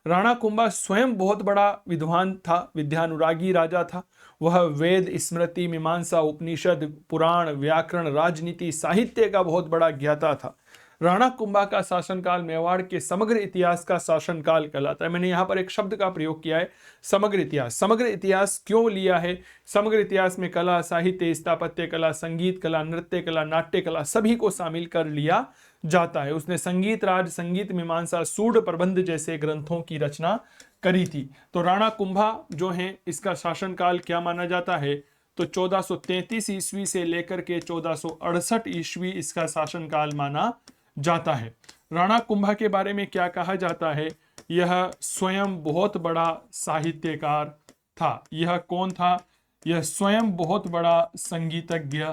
S1: राणा कुंभा स्वयं बहुत बड़ा विद्वान था, विद्यानुरागी राजा था। वह वेद, स्मृति, मीमांसा, उपनिषद, पुराण, व्याकरण, राजनीति, साहित्य का बहुत बड़ा ज्ञाता था। राणा कुंभा का शासनकाल मेवाड़ के समग्र इतिहास का शासनकाल कहलाता है। मैंने यहाँ पर एक शब्द का प्रयोग किया है, समग्र इतिहास। समग्र इतिहास क्यों लिया है? समग्र इतिहास में कला, साहित्य, स्थापत्य कला, संगीत कला, नृत्य कला, नाट्य कला सभी को शामिल कर लिया जाता है। उसने संगीत राज, संगीत मीमांसा, सूड प्रबंध जैसे ग्रंथों की रचना करी थी। तो राणा कुंभा जो है इसका शासनकाल क्या माना जाता है? तो 1433 ईस्वी से लेकर के 1468 ईस्वी इसका शासनकाल माना जाता है। राणा कुंभा के बारे में क्या कहा जाता है? यह स्वयं बहुत बड़ा साहित्यकार था। यह कौन था? यह स्वयं बहुत बड़ा संगीतज्ञ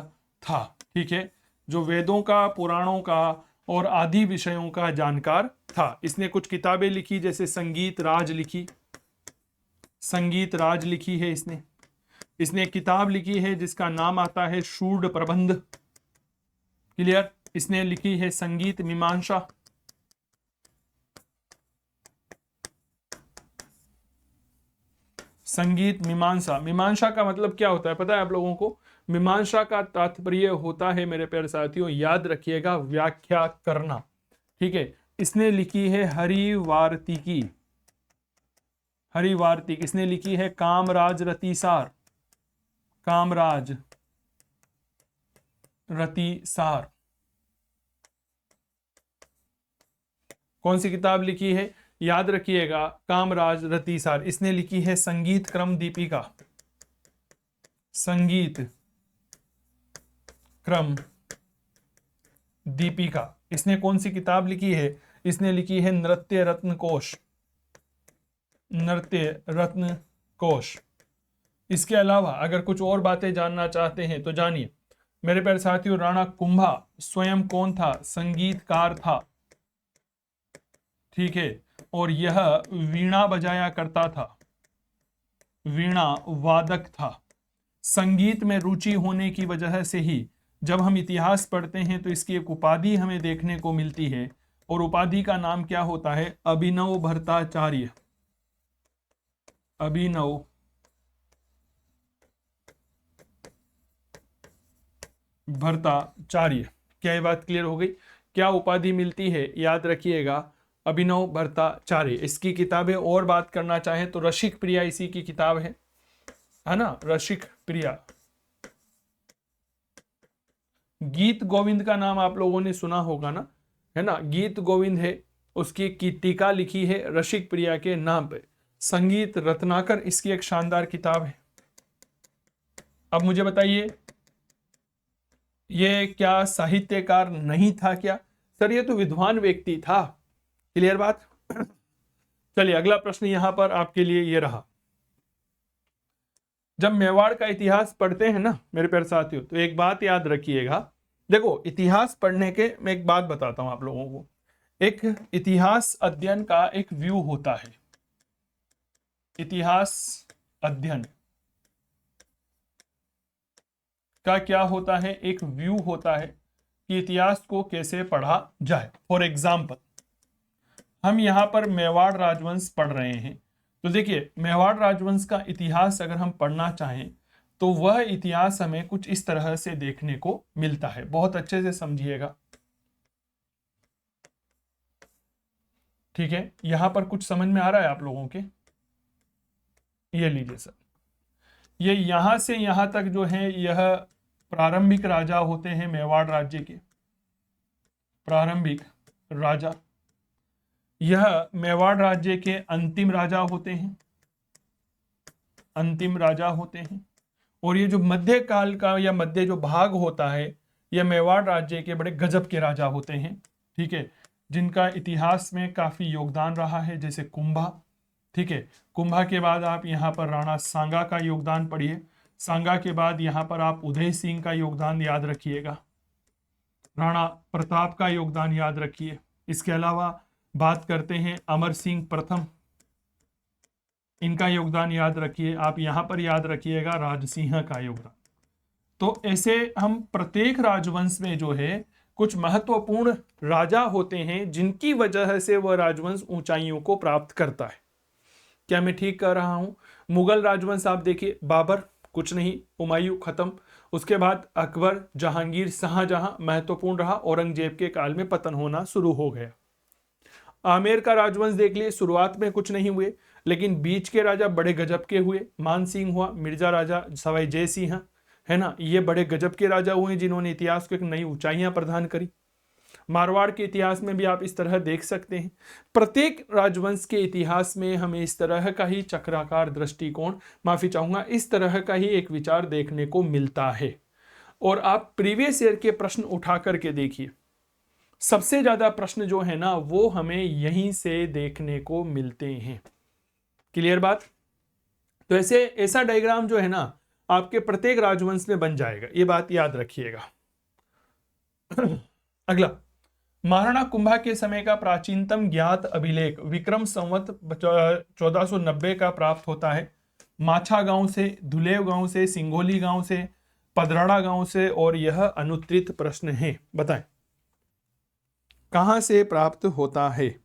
S1: था। ठीक है, जो वेदों का, पुराणों का और आदि विषयों का जानकार था। इसने कुछ किताबें लिखी, जैसे संगीत राज लिखी, संगीत राज लिखी है इसने। इसने एक किताब लिखी है जिसका नाम आता है शूड प्रबंध। क्लियर? इसने लिखी है संगीत मीमांसा। संगीत मीमांसा, मीमांसा का मतलब क्या होता है पता है आप लोगों को? मीमांसा का तात्पर्य होता है मेरे प्यारे साथियों, याद रखिएगा, व्याख्या करना। ठीक है, इसने लिखी है हरिवार्तिकी। हरिवार्तिक इसने लिखी है कामराज रतिसार। कामराज रतिसार कौन सी किताब लिखी है? याद रखिएगा, कामराज रतिसार। इसने लिखी है संगीत क्रम दीपिका। संगीत क्रम दीपिका। इसने कौन सी किताब लिखी है? इसने लिखी है नृत्य रत्न कोश। नृत्य रत्न कोश। इसके अलावा अगर कुछ और बातें जानना चाहते हैं तो जानिए मेरे प्यारे साथियों, राणा कुंभा स्वयं कौन था? संगीतकार था। ठीक है, और यह वीणा बजाया करता था, वीणा वादक था। संगीत में रुचि होने की वजह से ही जब हम इतिहास पढ़ते हैं तो इसकी एक उपाधि हमें देखने को मिलती है, और उपाधि का नाम क्या होता है? अभिनव भट्टाचार्य। अभिनव भट्टाचार्य। क्या ये बात क्लियर हो गई? क्या उपाधि मिलती है? याद रखिएगा, अभिनव भट्टाचार्य। इसकी किताबें और बात करना चाहें तो रसिक प्रिया इसी की किताब है ना? रसिक प्रिया। गीत गोविंद का नाम आप लोगों ने सुना होगा ना, है ना? गीत गोविंद है, उसकी की टीका लिखी है रसिक प्रिया के नाम पे। संगीत रत्नाकर इसकी एक शानदार किताब है। अब मुझे बताइए, ये क्या साहित्यकार नहीं था क्या? सर ये तो विद्वान व्यक्ति था। क्लियर बात? चलिए अगला प्रश्न यहां पर आपके लिए ये रहा। जब मेवाड़ का इतिहास पढ़ते हैं ना मेरे प्यारे साथियों, तो एक बात याद रखिएगा। देखो, इतिहास पढ़ने के मैं एक बात बताता हूं आप लोगों को। एक इतिहास अध्ययन का एक व्यू होता है। इतिहास अध्ययन का क्या होता है? एक व्यू होता है कि इतिहास को कैसे पढ़ा जाए। फॉर एग्जाम्पल, हम यहां पर मेवाड़ राजवंश पढ़ रहे हैं, तो देखिए मेवाड़ राजवंश का इतिहास अगर हम पढ़ना चाहें तो वह इतिहास हमें कुछ इस तरह से देखने को मिलता है। बहुत अच्छे से समझिएगा। ठीक है, यहां पर कुछ समझ में आ रहा है आप लोगों के? ये लीजिए सर, ये यहां से यहां तक जो है यह प्रारंभिक राजा होते हैं मेवाड़ राज्य के, प्रारंभिक राजा। यह मेवाड़ राज्य के अंतिम राजा होते हैं, अंतिम राजा होते हैं। और ये जो मध्य काल का या मध्य जो भाग होता है, यह मेवाड़ राज्य के बड़े गजब के राजा होते हैं, ठीक है, जिनका इतिहास में काफी योगदान रहा है, जैसे कुंभा। ठीक है, कुंभा के बाद आप यहाँ पर राणा सांगा का योगदान पढ़िए, सांगा के बाद यहाँ पर आप उदय सिंह का योगदान याद रखिएगा, राणा प्रताप का योगदान याद रखिए। इसके अलावा बात करते हैं अमर सिंह प्रथम, इनका योगदान याद रखिए। आप यहां पर याद रखिएगा राजसिंह का योगदान। तो ऐसे हम प्रत्येक राजवंश में जो है कुछ महत्वपूर्ण राजा होते हैं जिनकी वजह से वह राजवंश ऊंचाइयों को प्राप्त करता है। क्या मैं ठीक कह रहा हूं? मुगल राजवंश आप देखिए, बाबर कुछ नहीं, हुमायूं खत्म, उसके बाद अकबर, जहांगीर, शाहजहां महत्वपूर्ण रहा, औरंगजेब के काल में पतन होना शुरू हो गया। आमेर का राजवंश देख लिए, शुरुआत में कुछ नहीं हुए, लेकिन बीच के राजा बड़े गजब के हुए। मान सिंह हुआ, मिर्जा राजा सवाई जय सिंह, है ना, ये बड़े गजब के राजा हुए जिन्होंने इतिहास को एक नई ऊंचाइयां प्रदान करी। मारवाड़ के इतिहास में भी आप इस तरह देख सकते हैं। प्रत्येक राजवंश के इतिहास में हमें इस तरह का ही चक्राकार दृष्टिकोण, माफी चाहूंगा, इस तरह का ही एक विचार देखने को मिलता है। और आप प्रीवियस ईयर के प्रश्न उठा करके देखिए, सबसे ज्यादा प्रश्न जो है ना वो हमें यहीं से देखने को मिलते हैं। क्लियर बात? तो ऐसा डायग्राम जो है ना आपके प्रत्येक राजवंश में बन जाएगा, ये बात याद रखिएगा। अगला, महाराणा कुंभा के समय का प्राचीनतम ज्ञात अभिलेख विक्रम संवत 1490 का प्राप्त होता है। माछा गांव से, धुलेव गांव से, सिंघोली गांव से, पदराड़ा गांव से, और यह अनुत्तरित प्रश्न है, बताएं कहां से प्राप्त होता है?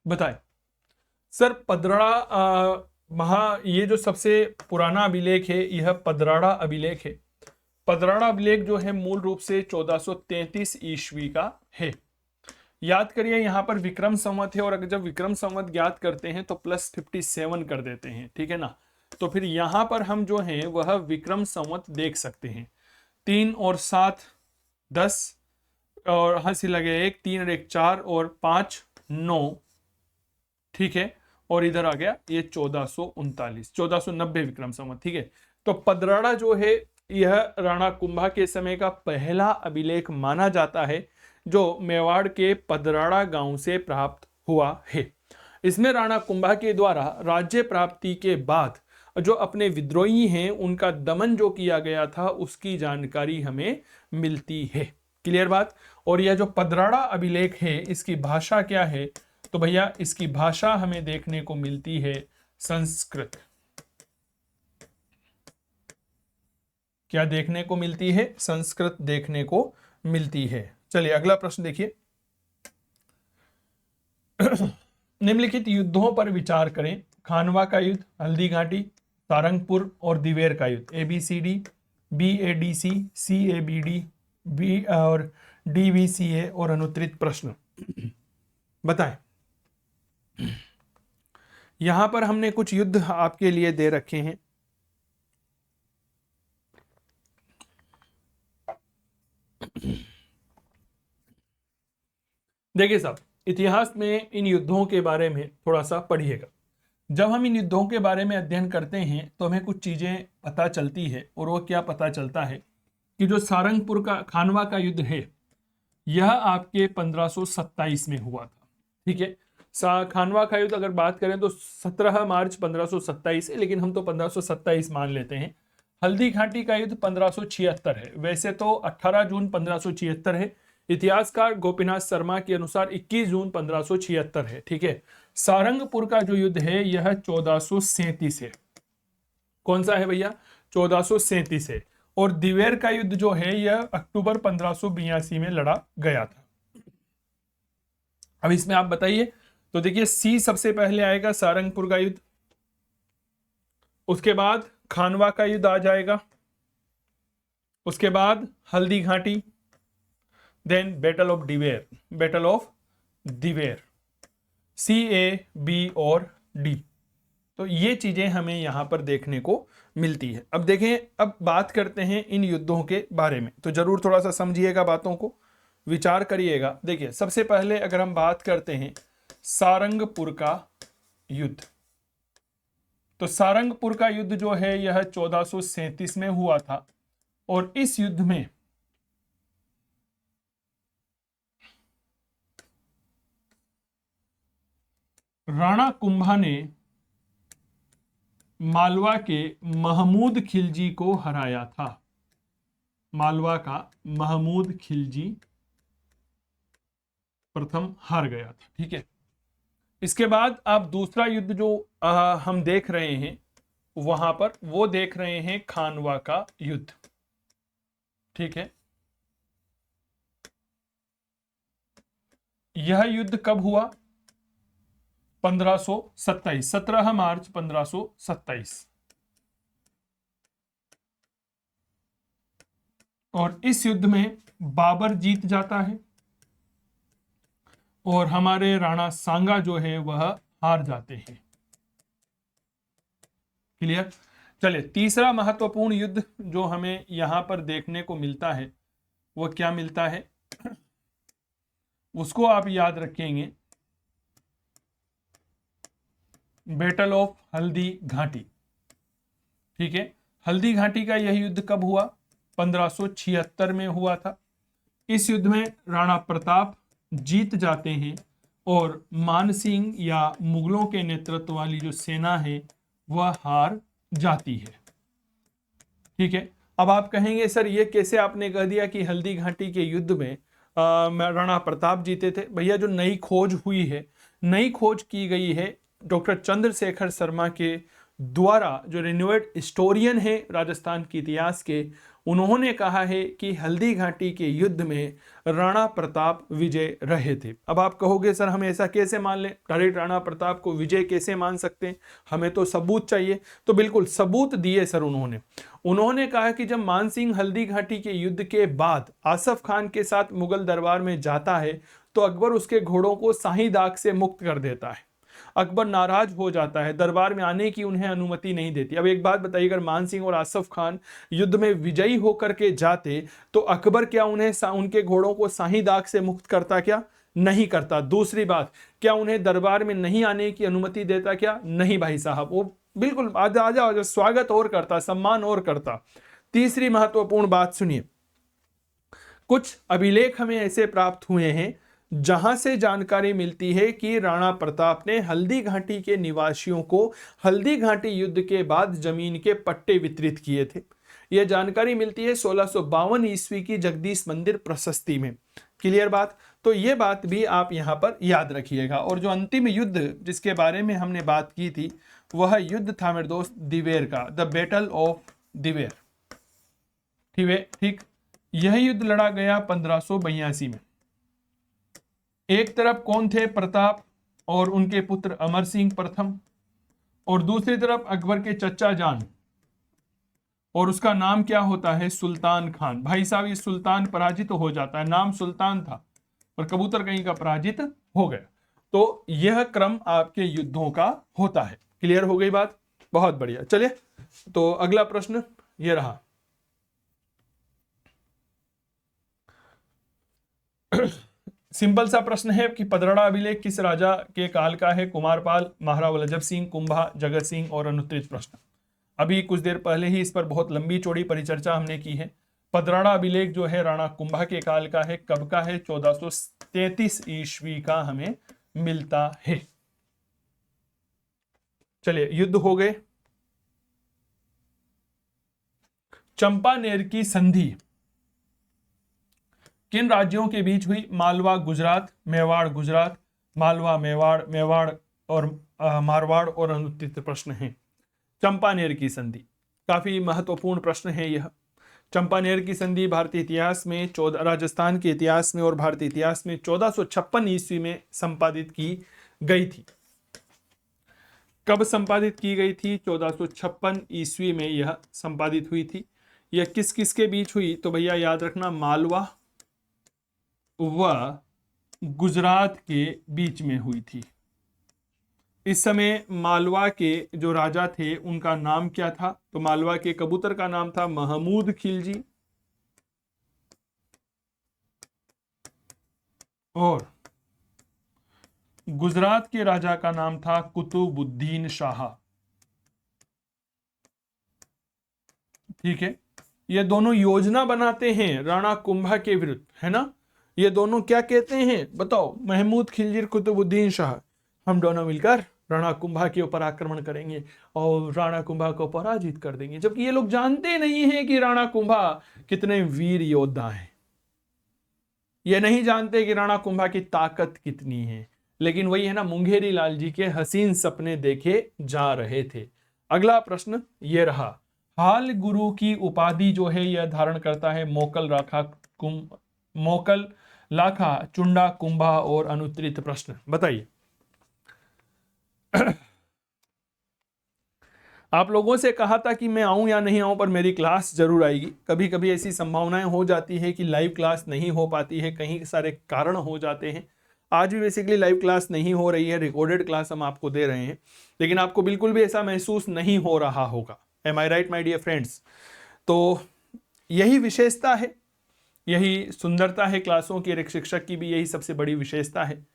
S1: बताएं सर। पदराड़ा ये जो सबसे पुराना अभिलेख है यह पदराड़ा अभिलेख है। पदराड़ा अभिलेख जो है मूल रूप से 1433 ईस्वी का है। याद करिए यहाँ पर विक्रम संवत है, और अगर जब विक्रम संवत ज्ञात करते हैं तो +57 कर देते हैं, ठीक है ना। तो फिर यहाँ पर हम जो है वह विक्रम संवत देख सकते हैं। 3 और 7 10, और हंसी लगे 1, 3 और 1 4, और 5 9, ठीक है, और इधर आ गया ये 1439 विक्रम संवत, ठीक है। तो पदराड़ा जो है यह राणा कुंभा के समय का पहला अभिलेख माना जाता है जो मेवाड़ के पदराड़ा गांव से प्राप्त हुआ है। इसमें राणा कुंभा के द्वारा राज्य प्राप्ति के बाद जो अपने विद्रोही हैं उनका दमन जो किया गया था उसकी जानकारी हमें मिलती है। क्लियर बात? और यह जो पदराड़ा अभिलेख है इसकी भाषा क्या है? तो भैया इसकी भाषा हमें देखने को मिलती है संस्कृत। क्या देखने को मिलती है? संस्कृत देखने को मिलती है। चलिए अगला प्रश्न देखिए। निम्नलिखित युद्धों पर विचार करें। खानवा का युद्ध, हल्दी घाटी, सारंगपुर और दिवेर का युद्ध। ABCD, BADC, CABD, B और DVCA और अनुत्तरित प्रश्न बताएं। यहां पर हमने कुछ युद्ध आपके लिए दे रखे हैं। देखिए साहब, इतिहास में इन युद्धों के बारे में थोड़ा सा पढ़िएगा। जब हम इन युद्धों के बारे में अध्ययन करते हैं तो हमें कुछ चीजें पता चलती है, और वो क्या पता चलता है कि जो सारंगपुर का खानवा का युद्ध है यह आपके 1527 में हुआ था, ठीक है। खानवा का युद्ध अगर बात करें तो 17 मार्च 1527 है, लेकिन हम तो 1527 मान लेते हैं। हल्दी घाटी का युद्ध 1576 है, वैसे तो 18 जून 1576 है। इतिहासकार गोपीनाथ शर्मा के अनुसार 21 जून 1576 है, ठीक है। सारंगपुर का जो युद्ध है यह 1437 है, कौन सा है भैया? 1437 है। और दिवेर का युद्ध जो है यह अक्टूबर 1582 में लड़ा गया था। अब इसमें आप बताइए, तो देखिए सी सबसे पहले आएगा, सारंगपुर का युद्ध, उसके बाद खानवा का युद्ध आ जाएगा, उसके बाद Haldi Ghati, then battle of Dewair, battle of Dewair, C, A, B और डी। तो ये चीजें हमें यहां पर देखने को मिलती है। अब देखें, अब बात करते हैं इन युद्धों के बारे में, तो जरूर थोड़ा सा समझिएगा, बातों को विचार करिएगा। देखिए सबसे पहले अगर हम बात करते हैं सारंगपुर का युद्ध, तो सारंगपुर का युद्ध जो है यह 1437 में हुआ था। और इस युद्ध में राणा कुंभा ने मालवा के महमूद खिलजी को हराया था। मालवा का महमूद खिलजी प्रथम हार गया था। ठीक है, इसके बाद आप दूसरा युद्ध जो हम देख रहे हैं वहां पर, वो देख रहे हैं खानवा का युद्ध। ठीक है, यह युद्ध कब हुआ? 1527, 17 मार्च 1527। और इस युद्ध में बाबर जीत जाता है और हमारे राणा सांगा जो है वह हार जाते हैं। क्लियर? चलिए, तीसरा महत्वपूर्ण युद्ध जो हमें यहां पर देखने को मिलता है वो क्या मिलता है, उसको आप याद रखेंगे, बैटल ऑफ हल्दी घाटी। ठीक है, हल्दी घाटी का यह युद्ध कब हुआ? 1576 में हुआ था। इस युद्ध में राणा प्रताप जीत जाते हैं और मानसिंह या मुगलों के नेतृत्व वाली जो सेना है वह हार जाती है। ठीक है, अब आप कहेंगे सर ये कैसे आपने कह दिया कि हल्दी घाटी के युद्ध में राणा प्रताप जीते थे? भैया जो नई खोज हुई है, नई खोज की गई है डॉक्टर चंद्रशेखर शर्मा के द्वारा, जो रिन्यूएड हिस्टोरियन है राजस्थान के इतिहास के, उन्होंने कहा है कि हल्दी घाटी के युद्ध में राणा प्रताप विजय रहे थे। अब आप कहोगे सर हम ऐसा कैसे मान लें, डायरेक्ट राणा प्रताप को विजय कैसे मान सकते हैं, हमें तो सबूत चाहिए। तो बिल्कुल सबूत दिए सर उन्होंने कहा कि जब मानसिंह हल्दी घाटी के युद्ध के बाद आसफ खान के साथ मुगल दरबार में जाता है तो अकबर उसके घोड़ों को शाही दाग से मुक्त कर देता है। अकबर नाराज हो जाता है, दरबार में आने की उन्हें अनुमति नहीं देती। अब एक बात बताइए, अगर मानसिंह और आसफ खान युद्ध में विजयी होकर के जाते तो अकबर क्या उन्हें उनके घोड़ों को शाही दाग से मुक्त करता? क्या नहीं करता। दूसरी बात, क्या उन्हें दरबार में नहीं आने की अनुमति देता? क्या नहीं भाई साहब, वो बिल्कुल आजा स्वागत और करता, सम्मान और करता। तीसरी महत्वपूर्ण बात सुनिए, कुछ अभिलेख हमें ऐसे प्राप्त हुए हैं जहां से जानकारी मिलती है कि राणा प्रताप ने हल्दी घाटी के निवासियों को हल्दी घाटी युद्ध के बाद जमीन के पट्टे वितरित किए थे। यह जानकारी मिलती है 1652 ईस्वी की जगदीश मंदिर प्रशस्ति में। क्लियर बात? तो यह बात भी आप यहां पर याद रखिएगा। और जो अंतिम युद्ध जिसके बारे में हमने बात की थी वह युद्ध था मेरे दोस्त दिवेर का, द बैटल ऑफ दिवेर। ठीक, यह युद्ध लड़ा गया 1582 में। एक तरफ कौन थे? प्रताप और उनके पुत्र अमर सिंह प्रथम, और दूसरी तरफ अकबर के चचा जान, और उसका नाम क्या होता है? सुल्तान खान। भाई साहब ये सुल्तान पराजित हो जाता है, नाम सुल्तान था और कबूतर कहीं का पराजित हो गया। तो यह क्रम आपके युद्धों का होता है। क्लियर हो गई बात? बहुत बढ़िया। चलिए, तो अगला प्रश्न ये रहा। सिंपल सा प्रश्न है कि पदराड़ा अभिलेख किस राजा के काल का है? कुमारपाल, महाराव वल्लभ सिंह, कुंभा, जगत सिंह और अनुत्तरित प्रश्न। अभी कुछ देर पहले ही इस पर बहुत लंबी चौड़ी परिचर्चा हमने की है। पदराड़ा अभिलेख जो है राणा कुंभा के काल का है। कब का है? 1433 ईस्वी का हमें मिलता है। चलिए, युद्ध हो गए। चंपानेर की संधि किन राज्यों के बीच हुई? मालवा गुजरात, मेवाड़ गुजरात, मालवा मेवाड़ और मारवाड़ और अनुत्तरित प्रश्न है। चंपानेर की संधि काफी महत्वपूर्ण प्रश्न है यह। चंपानेर की संधि भारतीय इतिहास में राजस्थान के इतिहास में और भारतीय इतिहास में 1456 ईस्वी में संपादित की गई थी। कब संपादित की गई थी? 1456 ईस्वी में यह संपादित हुई थी। यह किस किस के बीच हुई? तो भैया याद रखना, मालवा व गुजरात के बीच में हुई थी। इस समय मालवा के जो राजा थे उनका नाम क्या था? तो मालवा के कबूतर का नाम था महमूद खिलजी और गुजरात के राजा का नाम था कुतुबुद्दीन शाह। ठीक है, ये दोनों योजना बनाते हैं राणा कुंभा के विरुद्ध, है ना। ये दोनों क्या कहते हैं बताओ? महमूद खिलजी, कुतुबुद्दीन शाह, हम दोनों मिलकर राणा कुंभा के ऊपर आक्रमण करेंगे और राणा कुंभा को पराजित कर देंगे। जबकि ये लोग जानते नहीं हैं कि राणा कुंभा कितने वीर योद्धा हैं। ये नहीं जानते कि राणा कुंभा की ताकत कितनी है। लेकिन वही है ना, मुंगेरी लाल जी के हसीन सपने देखे जा रहे थे। अगला प्रश्न ये रहा, हाल गुरु की उपाधि जो है यह धारण करता है मोकल लाखा, चुंडा, कुंभा और अनुत्तरित। प्रश्न बताइए। आप लोगों से कहा था कि मैं आऊं या नहीं आऊं, पर मेरी क्लास जरूर आएगी। कभी कभी ऐसी संभावनाएं हो जाती है कि लाइव क्लास नहीं हो पाती है, कहीं सारे कारण हो जाते हैं। आज भी बेसिकली लाइव क्लास नहीं हो रही है, रिकॉर्डेड क्लास हम आपको दे रहे हैं, लेकिन आपको बिल्कुल भी ऐसा महसूस नहीं हो रहा होगा। Am I right my dear friends? तो यही विशेषता है, यही सुंदरता है क्लासों की। एक शिक्षक की भी यही सबसे बड़ी विशेषता है।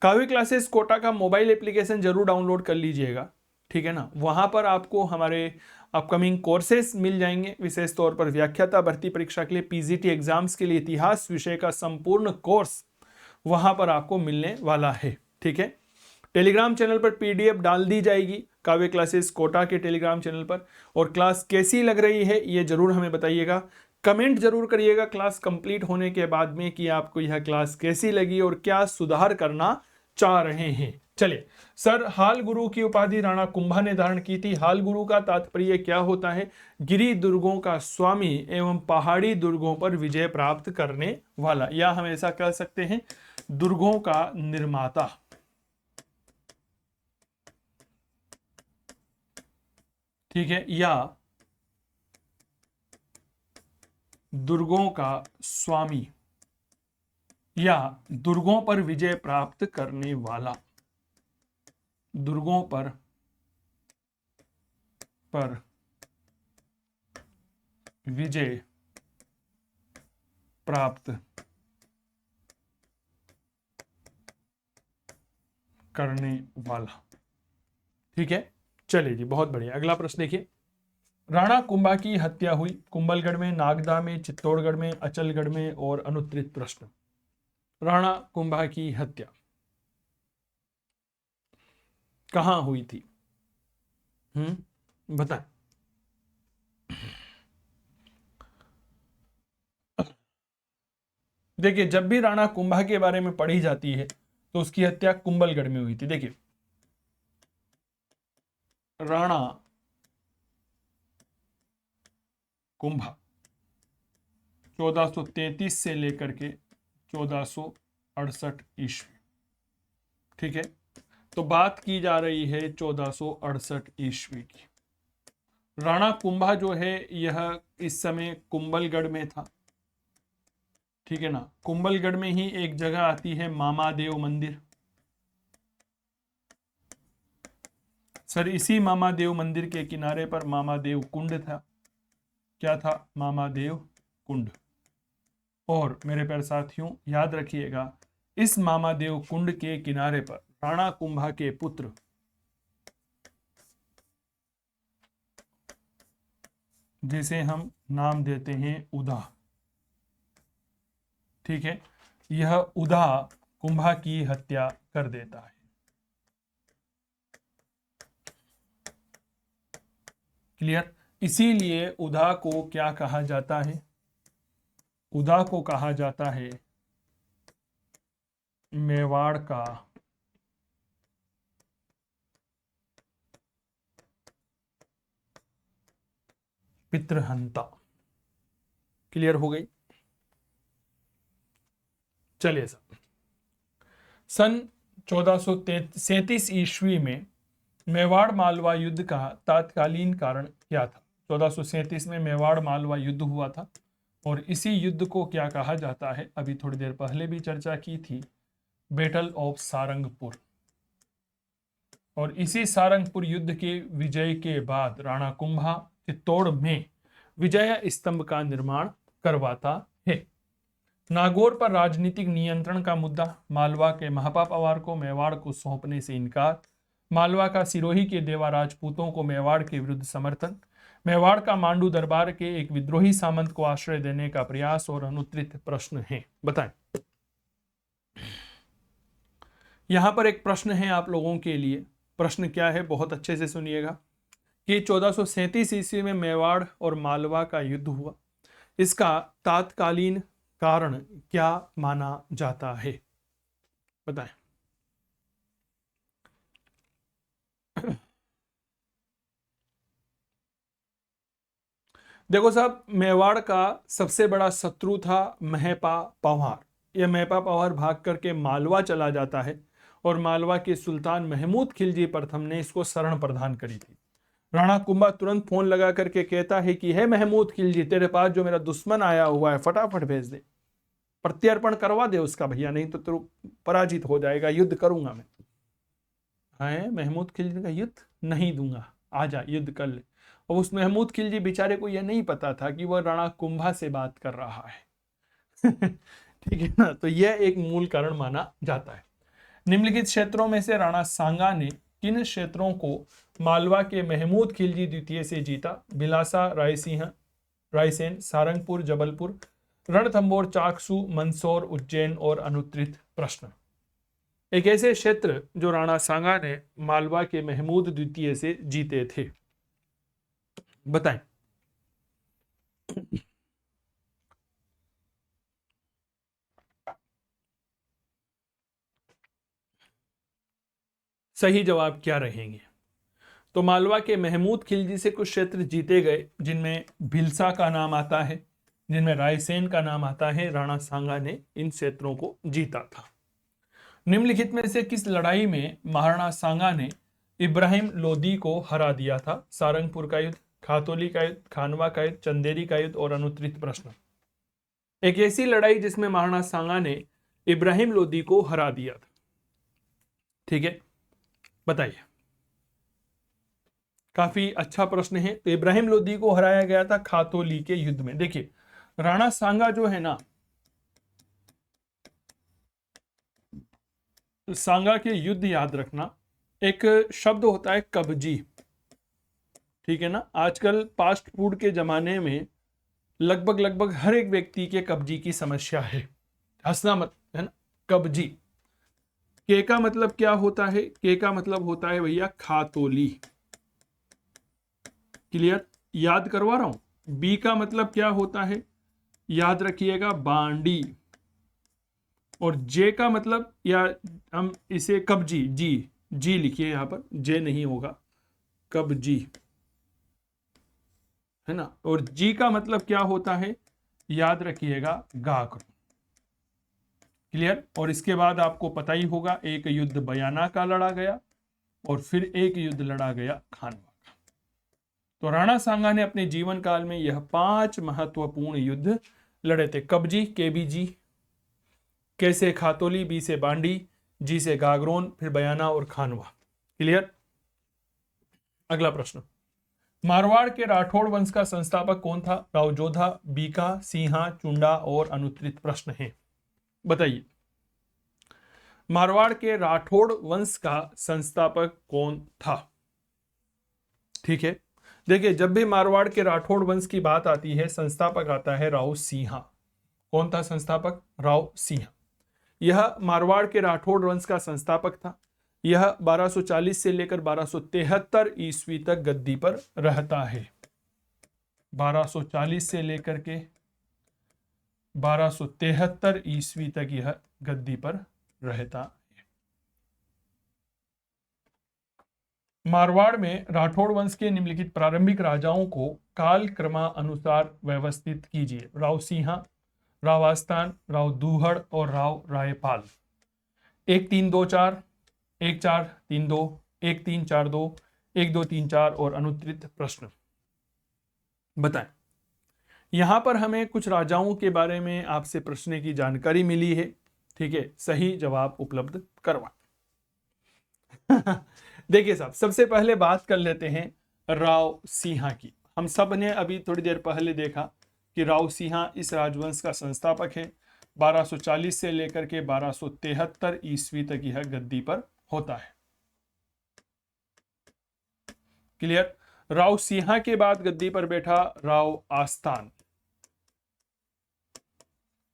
S1: काव्य क्लासेस कोटा का मोबाइल एप्लीकेशन जरूर डाउनलोड कर लीजिएगा, ठीक है ना। वहां पर आपको हमारे अपकमिंग कोर्सेस मिल जाएंगे, विशेष तौर पर व्याख्याता भर्ती परीक्षा के लिए, पीजीटी एग्जाम्स के लिए इतिहास विषय का संपूर्ण कोर्स वहां पर आपको मिलने वाला है। ठीक है, टेलीग्राम चैनल पर पीडीएफ डाल दी जाएगी काव्य क्लासेस कोटा के टेलीग्राम चैनल पर। और क्लास कैसी लग रही है ये जरूर हमें बताइएगा, कमेंट जरूर करिएगा क्लास कंप्लीट होने के बाद में कि आपको यह क्लास कैसी लगी और क्या सुधार करना चाह रहे हैं। चलिए सर, हाल गुरु की उपाधि राणा कुंभा ने धारण की थी। हाल गुरु का तात्पर्य क्या होता है? गिरी दुर्गों का स्वामी एवं पहाड़ी दुर्गों पर विजय प्राप्त करने वाला, या हम ऐसा कह सकते हैं दुर्गों का निर्माता। ठीक है, या दुर्गों का स्वामी, या दुर्गों पर विजय प्राप्त करने वाला। दुर्गों पर विजय प्राप्त करने वाला। ठीक है, चलिए जी, बहुत बढ़िया। अगला प्रश्न देखिए, राणा कुंभा की हत्या हुई कुंभलगढ़ में, नागदा में, चित्तौड़गढ़ में, अचलगढ़ में और अनुत्तरित। प्रश्न, राणा कुंभा की हत्या कहां हुई थी? बताएं। देखिए, जब भी राणा कुंभा के बारे में पढ़ी जाती है तो उसकी हत्या कुंभलगढ़ में हुई थी। देखिए, राणा कुंभा 1433 से लेकर के 1468 ईस्वी। ठीक है, तो बात की जा रही है 1468 ईस्वी की। राणा कुंभा जो है यह इस समय कुंभलगढ़ में था। ठीक है ना, कुंभलगढ़ में ही एक जगह आती है मामादेव मंदिर। सर, इसी मामादेव मंदिर के किनारे पर मामादेव कुंड था। क्या था? मामादेव कुंड। और मेरे प्यारे साथियों याद रखिएगा, इस मामादेव कुंड के किनारे पर राणा कुंभा के पुत्र जिसे हम नाम देते हैं उदा, ठीक है, यह उदा कुंभा की हत्या कर देता है। क्लियर? इसीलिए उदा को क्या कहा जाता है? उदा को कहा जाता है मेवाड़ का पितृहंता। क्लियर हो गई। चलिए सर, सन 1437 ईस्वी में मेवाड़ मालवा युद्ध का तात्कालीन कारण क्या था? 1437 में मेवाड़ मालवा युद्ध हुआ था और इसी युद्ध को क्या कहा जाता है? अभी थोड़ी देर पहले भी चर्चा की थी, बैटल ऑफ सारंगपुर। और इसी सारंगपुर युद्ध के विजय के बाद राणा कुंभा चित्तौड़ में विजय स्तंभ का निर्माण करवाता है। नागौर पर राजनीतिक नियंत्रण का मुद्दा, मालवा के महापा पवार को मेवाड़ को सौंपने से इनकार, मालवा का सिरोही के देवा राजपूतों को मेवाड़ के विरुद्ध समर्थन, मेवाड़ का मांडू दरबार के एक विद्रोही सामंत को आश्रय देने का प्रयास और अनुत्तरित प्रश्न है। बताएं। यहां पर एक प्रश्न है आप लोगों के लिए। प्रश्न क्या है, बहुत अच्छे से सुनिएगा कि 1437 ईस्वी में मेवाड़ और मालवा का युद्ध हुआ, इसका तात्कालीन कारण क्या माना जाता है? बताएं। देखो साहब, मेवाड़ का सबसे बड़ा शत्रु था महपा पवार। यह महपा पवार भाग करके मालवा चला जाता है और मालवा के सुल्तान महमूद खिलजी प्रथम ने इसको शरण प्रदान करी थी। राणा कुंभा तुरंत फोन लगा करके कहता है कि हे महमूद खिलजी, तेरे पास जो मेरा दुश्मन आया हुआ है फटाफट भेज दे, प्रत्यर्पण करवा दे उसका भैया, नहीं तो तू पराजित हो जाएगा, युद्ध करूंगा मैं। है महमूद खिलजी का युद्ध नहीं दूंगा, आजा युद्ध कर ले। और उस महमूद खिलजी बेचारे को यह नहीं पता था कि वह राणा कुंभा से बात कर रहा है। ठीक है ना, तो यह एक मूल कारण माना जाता है। निम्नलिखित क्षेत्रों में से राणा सांगा ने किन क्षेत्रों को मालवा के महमूद खिलजी द्वितीय से जीता? बिलासा, रायसेन, सारंगपुर, जबलपुर, रणथंबोर, चाकसू, मंदसौर, उज्जैन और अनुत्तरित प्रश्न। एक ऐसे क्षेत्र जो राणा सांगा ने मालवा के महमूद द्वितीय से जीते थे, बताएं। सही जवाब क्या रहेंगे? तो मालवा के महमूद खिलजी से कुछ क्षेत्र जीते गए, जिनमें भिलसा का नाम आता है, जिनमें रायसेन का नाम आता है। राणा सांगा ने इन क्षेत्रों को जीता था। निम्नलिखित में से किस लड़ाई में महाराणा सांगा ने इब्राहिम लोदी को हरा दिया था? सारंगपुर का युद्ध, खातौली का युद्ध, खानवा का युद्ध, चंदेरी का युद्ध और अनुत्तरित प्रश्न। एक ऐसी लड़ाई जिसमें महाराणा सांगा ने इब्राहिम लोदी को हरा दिया था। ठीक है, बताइए। काफी अच्छा प्रश्न है। तो इब्राहिम लोदी को हराया गया था खातौली के युद्ध में। देखिए, राणा सांगा जो है ना, सांगा के युद्ध याद रखना, एक शब्द होता है कब्जी। ठीक है ना, आजकल फास्ट फूड के जमाने में लगभग हर एक व्यक्ति के कब्जी की समस्या है। हंसना मत, है ना। कब्जी, के का मतलब क्या होता है? के का मतलब होता है भैया खातौली। क्लियर, याद करवा रहा हूं। बी का मतलब क्या होता है? याद रखिएगा, बांडी। और जे का मतलब, या हम इसे कब्जी, जी लिखिए यहां पर, जे नहीं होगा, कब्जी, है ना। और जी का मतलब क्या होता है? याद रखिएगा, गाकरू। क्लियर। और इसके बाद आपको पता ही होगा, एक युद्ध बयाना का लड़ा गया और फिर एक युद्ध लड़ा गया खानवा का। तो राणा सांगा ने अपने जीवन काल में यह 5 महत्वपूर्ण युद्ध लड़े थे। कब्जी, केबीजी, के से खातौली, बी से बांडी, जी से गागरोन, फिर बयाना और खानवा। क्लियर। अगला प्रश्न, मारवाड़ के राठौड़ वंश का संस्थापक कौन था? राव जोधा, बीका, सिंहा, चुंडा और अनुत्तरित प्रश्न है। बताइए, मारवाड़ के राठौड़ वंश का संस्थापक कौन था? ठीक है, देखिए, जब भी मारवाड़ के राठौड़ वंश की बात आती है, संस्थापक आता है राव सिंहा। कौन था संस्थापक? राव सिंहा। यह मारवाड़ के राठौड़ वंश का संस्थापक था। यह 1240 से लेकर 1273 ईस्वी तक गद्दी पर रहता है। 1240 से लेकर के 1273 ईस्वी तक यह गद्दी पर रहता है। मारवाड़ में राठौड़ वंश के निम्नलिखित प्रारंभिक राजाओं को काल क्रमानुसार व्यवस्थित कीजिए। राव सिंहा, राव आस्तान, राव दूहड़ और राव रायपाल। 1-3-2-4, 1-4-3-2, 1-3-4-2, 1-2-3-4 और अनुत्तरित प्रश्न बताएं। यहां पर हमें कुछ राजाओं के बारे में आपसे प्रश्न की जानकारी मिली है, ठीक है, सही जवाब उपलब्ध करवाएं। देखिए साहब, सबसे पहले बात कर लेते हैं राव सिंहा की। हम सब ने अभी थोड़ी देर पहले देखा कि राव सिंहा इस राजवंश का संस्थापक है। 1240 से लेकर के 1273 ईस्वी तक यह गद्दी पर होता है। क्लियर। राव सिंहा के बाद गद्दी पर बैठा राव आस्तान।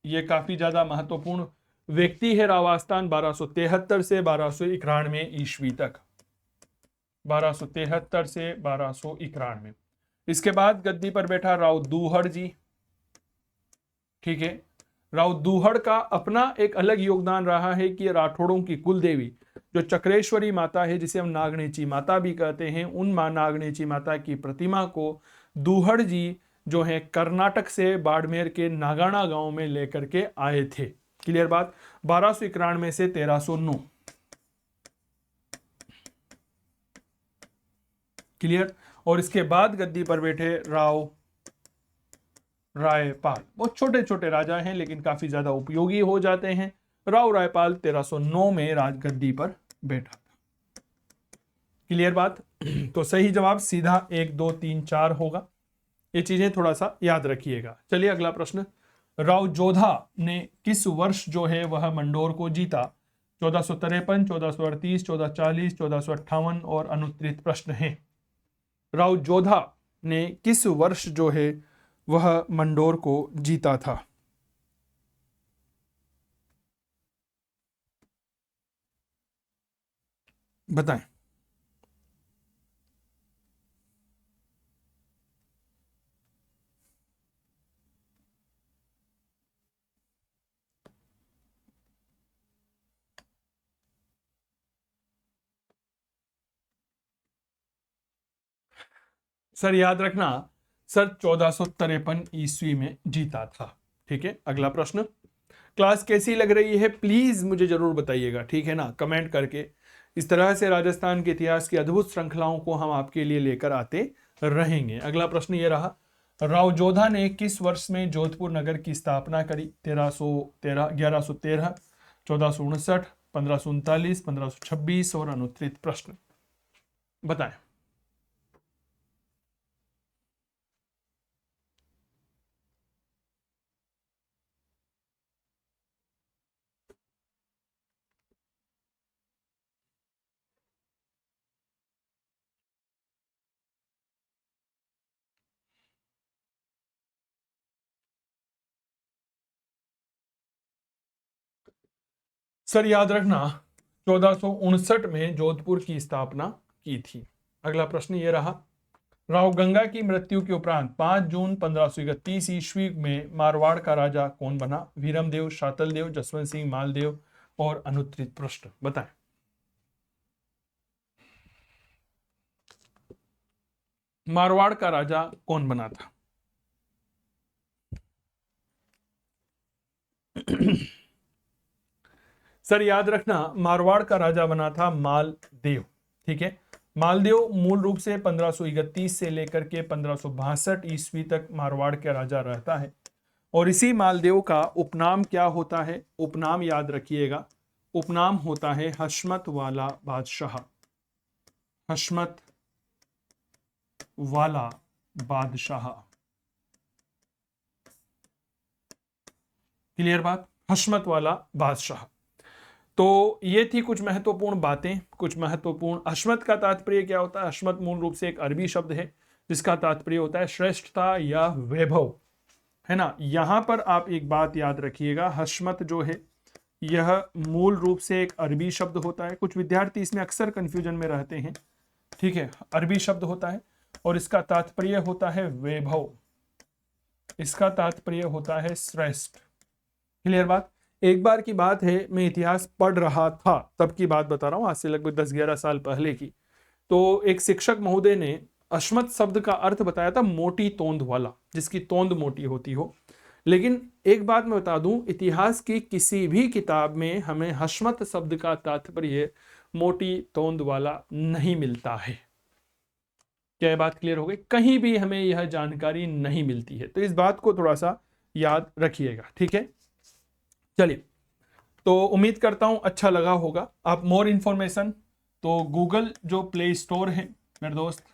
S1: यह काफी ज्यादा महत्वपूर्ण व्यक्ति है राव आस्तान। 1273 से 1291 ईस्वी तक, 1273 से 1291। इसके बाद गद्दी पर बैठा राव दूहड़ जी, ठीक है। राव दूहड़ का अपना एक अलग योगदान रहा है कि राठौड़ों की कुल देवी जो चक्रेश्वरी माता है, जिसे हम नागनेची माता भी कहते हैं, उन मां नागनेची माता की प्रतिमा को दूहड़ जी जो है कर्नाटक से बाड़मेर के नागाना गांव में लेकर के आए थे। क्लियर बात। 1291 से 1309। क्लियर। और इसके बाद गद्दी पर बैठे राव रायपाल। बहुत छोटे छोटे राजा हैं लेकिन काफी ज्यादा उपयोगी हो जाते हैं। राव रायपाल 1309 में राजगद्दी पर बैठा था। क्लियर बात। तो सही जवाब सीधा 1 2 3 4 होगा। ये चीजें थोड़ा सा याद रखिएगा। चलिए अगला प्रश्न। राव जोधा ने किस वर्ष जो है वह मंडोर को जीता? 1453, 1438, 1440, 1458 और अनुत्तरित प्रश्न है। राव जोधा ने किस वर्ष जो है वह मंडोर को जीता था? बताएं। सर याद रखना, सर 1453 ईस्वी में जीता था। ठीक है। अगला प्रश्न। क्लास कैसी लग रही है प्लीज मुझे जरूर बताइएगा, ठीक है ना, कमेंट करके। इस तरह से राजस्थान के इतिहास की अद्भुत श्रृंखलाओं को हम आपके लिए लेकर आते रहेंगे। अगला प्रश्न ये रहा। राव जोधा ने किस वर्ष में जोधपुर नगर की स्थापना करी? 1313, 1113, 1459, 1539, 1526 और अनुत्तरित प्रश्न बताएं। सर याद रखना 1459 में जोधपुर की स्थापना की थी। अगला प्रश्न ये रहा। राव गंगा की मृत्यु के उपरांत 5 जून 1531 ईस्वी में मारवाड़ का राजा कौन बना? वीरमदेव, शातलदेव, जसवंत सिंह, मालदेव और अनुत्तरित प्रश्न बताएं। मारवाड़ का राजा कौन बना था? सर याद रखना मारवाड़ का राजा बना था मालदेव। ठीक है। मालदेव मूल रूप से 1531 से लेकर के 1562 ईस्वी तक मारवाड़ का राजा रहता है। और इसी मालदेव का उपनाम क्या होता है? उपनाम याद रखिएगा, उपनाम होता है हशमत वाला बादशाह। हशमत वाला बादशाह। क्लियर बात। हशमत वाला बादशाह। तो ये थी कुछ महत्वपूर्ण बातें, कुछ महत्वपूर्ण। हशमत का तात्पर्य क्या होता है? हशमत मूल रूप से एक अरबी शब्द है जिसका तात्पर्य होता है श्रेष्ठता या वैभव, है ना। यहां पर आप एक बात याद रखिएगा, हशमत जो है यह मूल रूप से एक अरबी शब्द होता है। कुछ विद्यार्थी इसमें अक्सर कंफ्यूजन में रहते हैं। ठीक है। अरबी शब्द होता है और इसका तात्पर्य होता है वैभव, इसका तात्पर्य होता है श्रेष्ठ। क्लियर बात। एक बार की बात है, मैं इतिहास पढ़ रहा था, तब की बात बता रहा हूं, आज से लगभग 10-11 साल पहले की। तो एक शिक्षक महोदय ने अश्मत शब्द का अर्थ बताया था मोटी तोंद वाला, जिसकी तोंद मोटी होती हो। लेकिन एक बात मैं बता दूं, इतिहास की किसी भी किताब में हमें हशमत शब्द का तात्पर्य मोटी तोंद वाला नहीं मिलता है। क्या ये बात क्लियर हो गई? कहीं भी हमें यह जानकारी नहीं मिलती है, तो इस बात को थोड़ा सा याद रखिएगा, ठीक है। चलिए, तो उम्मीद करता हूं अच्छा लगा होगा। आप मोर इंफॉर्मेशन तो गूगल जो प्ले स्टोर है मेरे दोस्त,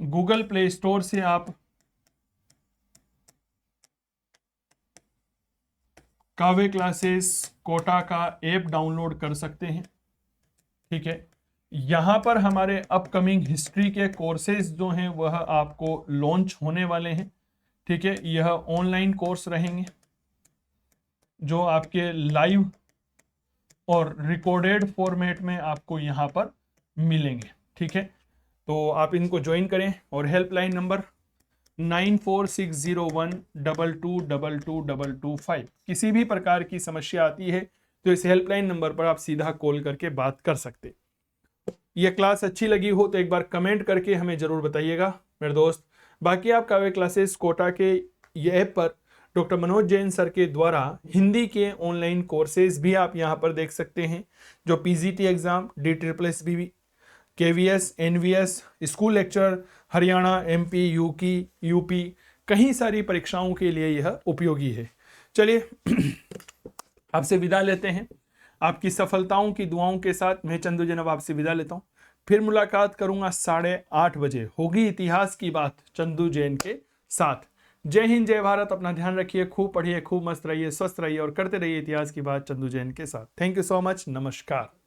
S1: गूगल प्ले स्टोर से आप काव्य क्लासेस कोटा का ऐप डाउनलोड कर सकते हैं, ठीक है। यहां पर हमारे अपकमिंग हिस्ट्री के कोर्सेज जो हैं वह आपको लॉन्च होने वाले हैं, ठीक है। यह ऑनलाइन कोर्स रहेंगे जो आपके लाइव और रिकॉर्डेड फॉर्मेट में आपको यहाँ पर मिलेंगे, ठीक है। तो आप इनको ज्वाइन करें और हेल्पलाइन नंबर 946012222225, किसी भी प्रकार की समस्या आती है तो इस हेल्पलाइन नंबर पर आप सीधा कॉल करके बात कर सकते। यह क्लास अच्छी लगी हो तो एक बार कमेंट करके हमें जरूर बताइएगा मेरे दोस्त। बाकी आप काव्य क्लासेस कोटा के ये ऐप पर डॉक्टर मनोज जैन सर के द्वारा हिंदी के ऑनलाइन कोर्सेज भी आप यहाँ पर देख सकते हैं, जो PGT exam, DSSB, KVS, NVS, school lecture, Haryana, MP, UP कई सारी परीक्षाओं के लिए यह उपयोगी है। चलिए आपसे विदा लेते हैं। आपकी सफलताओं की दुआओं के साथ मैं चंदू जैनब आपसे विदा लेता हूं। फिर मुलाकात करूंगा 8:30 बजे, होगी इतिहास की बात चंदू जैन के साथ। जय हिंद, जय भारत। अपना ध्यान रखिए, खूब पढ़िए, खूब मस्त रहिए, स्वस्थ रहिए और करते रहिए इतिहास की बात चंदू जैन के साथ। Thank you so much. नमस्कार।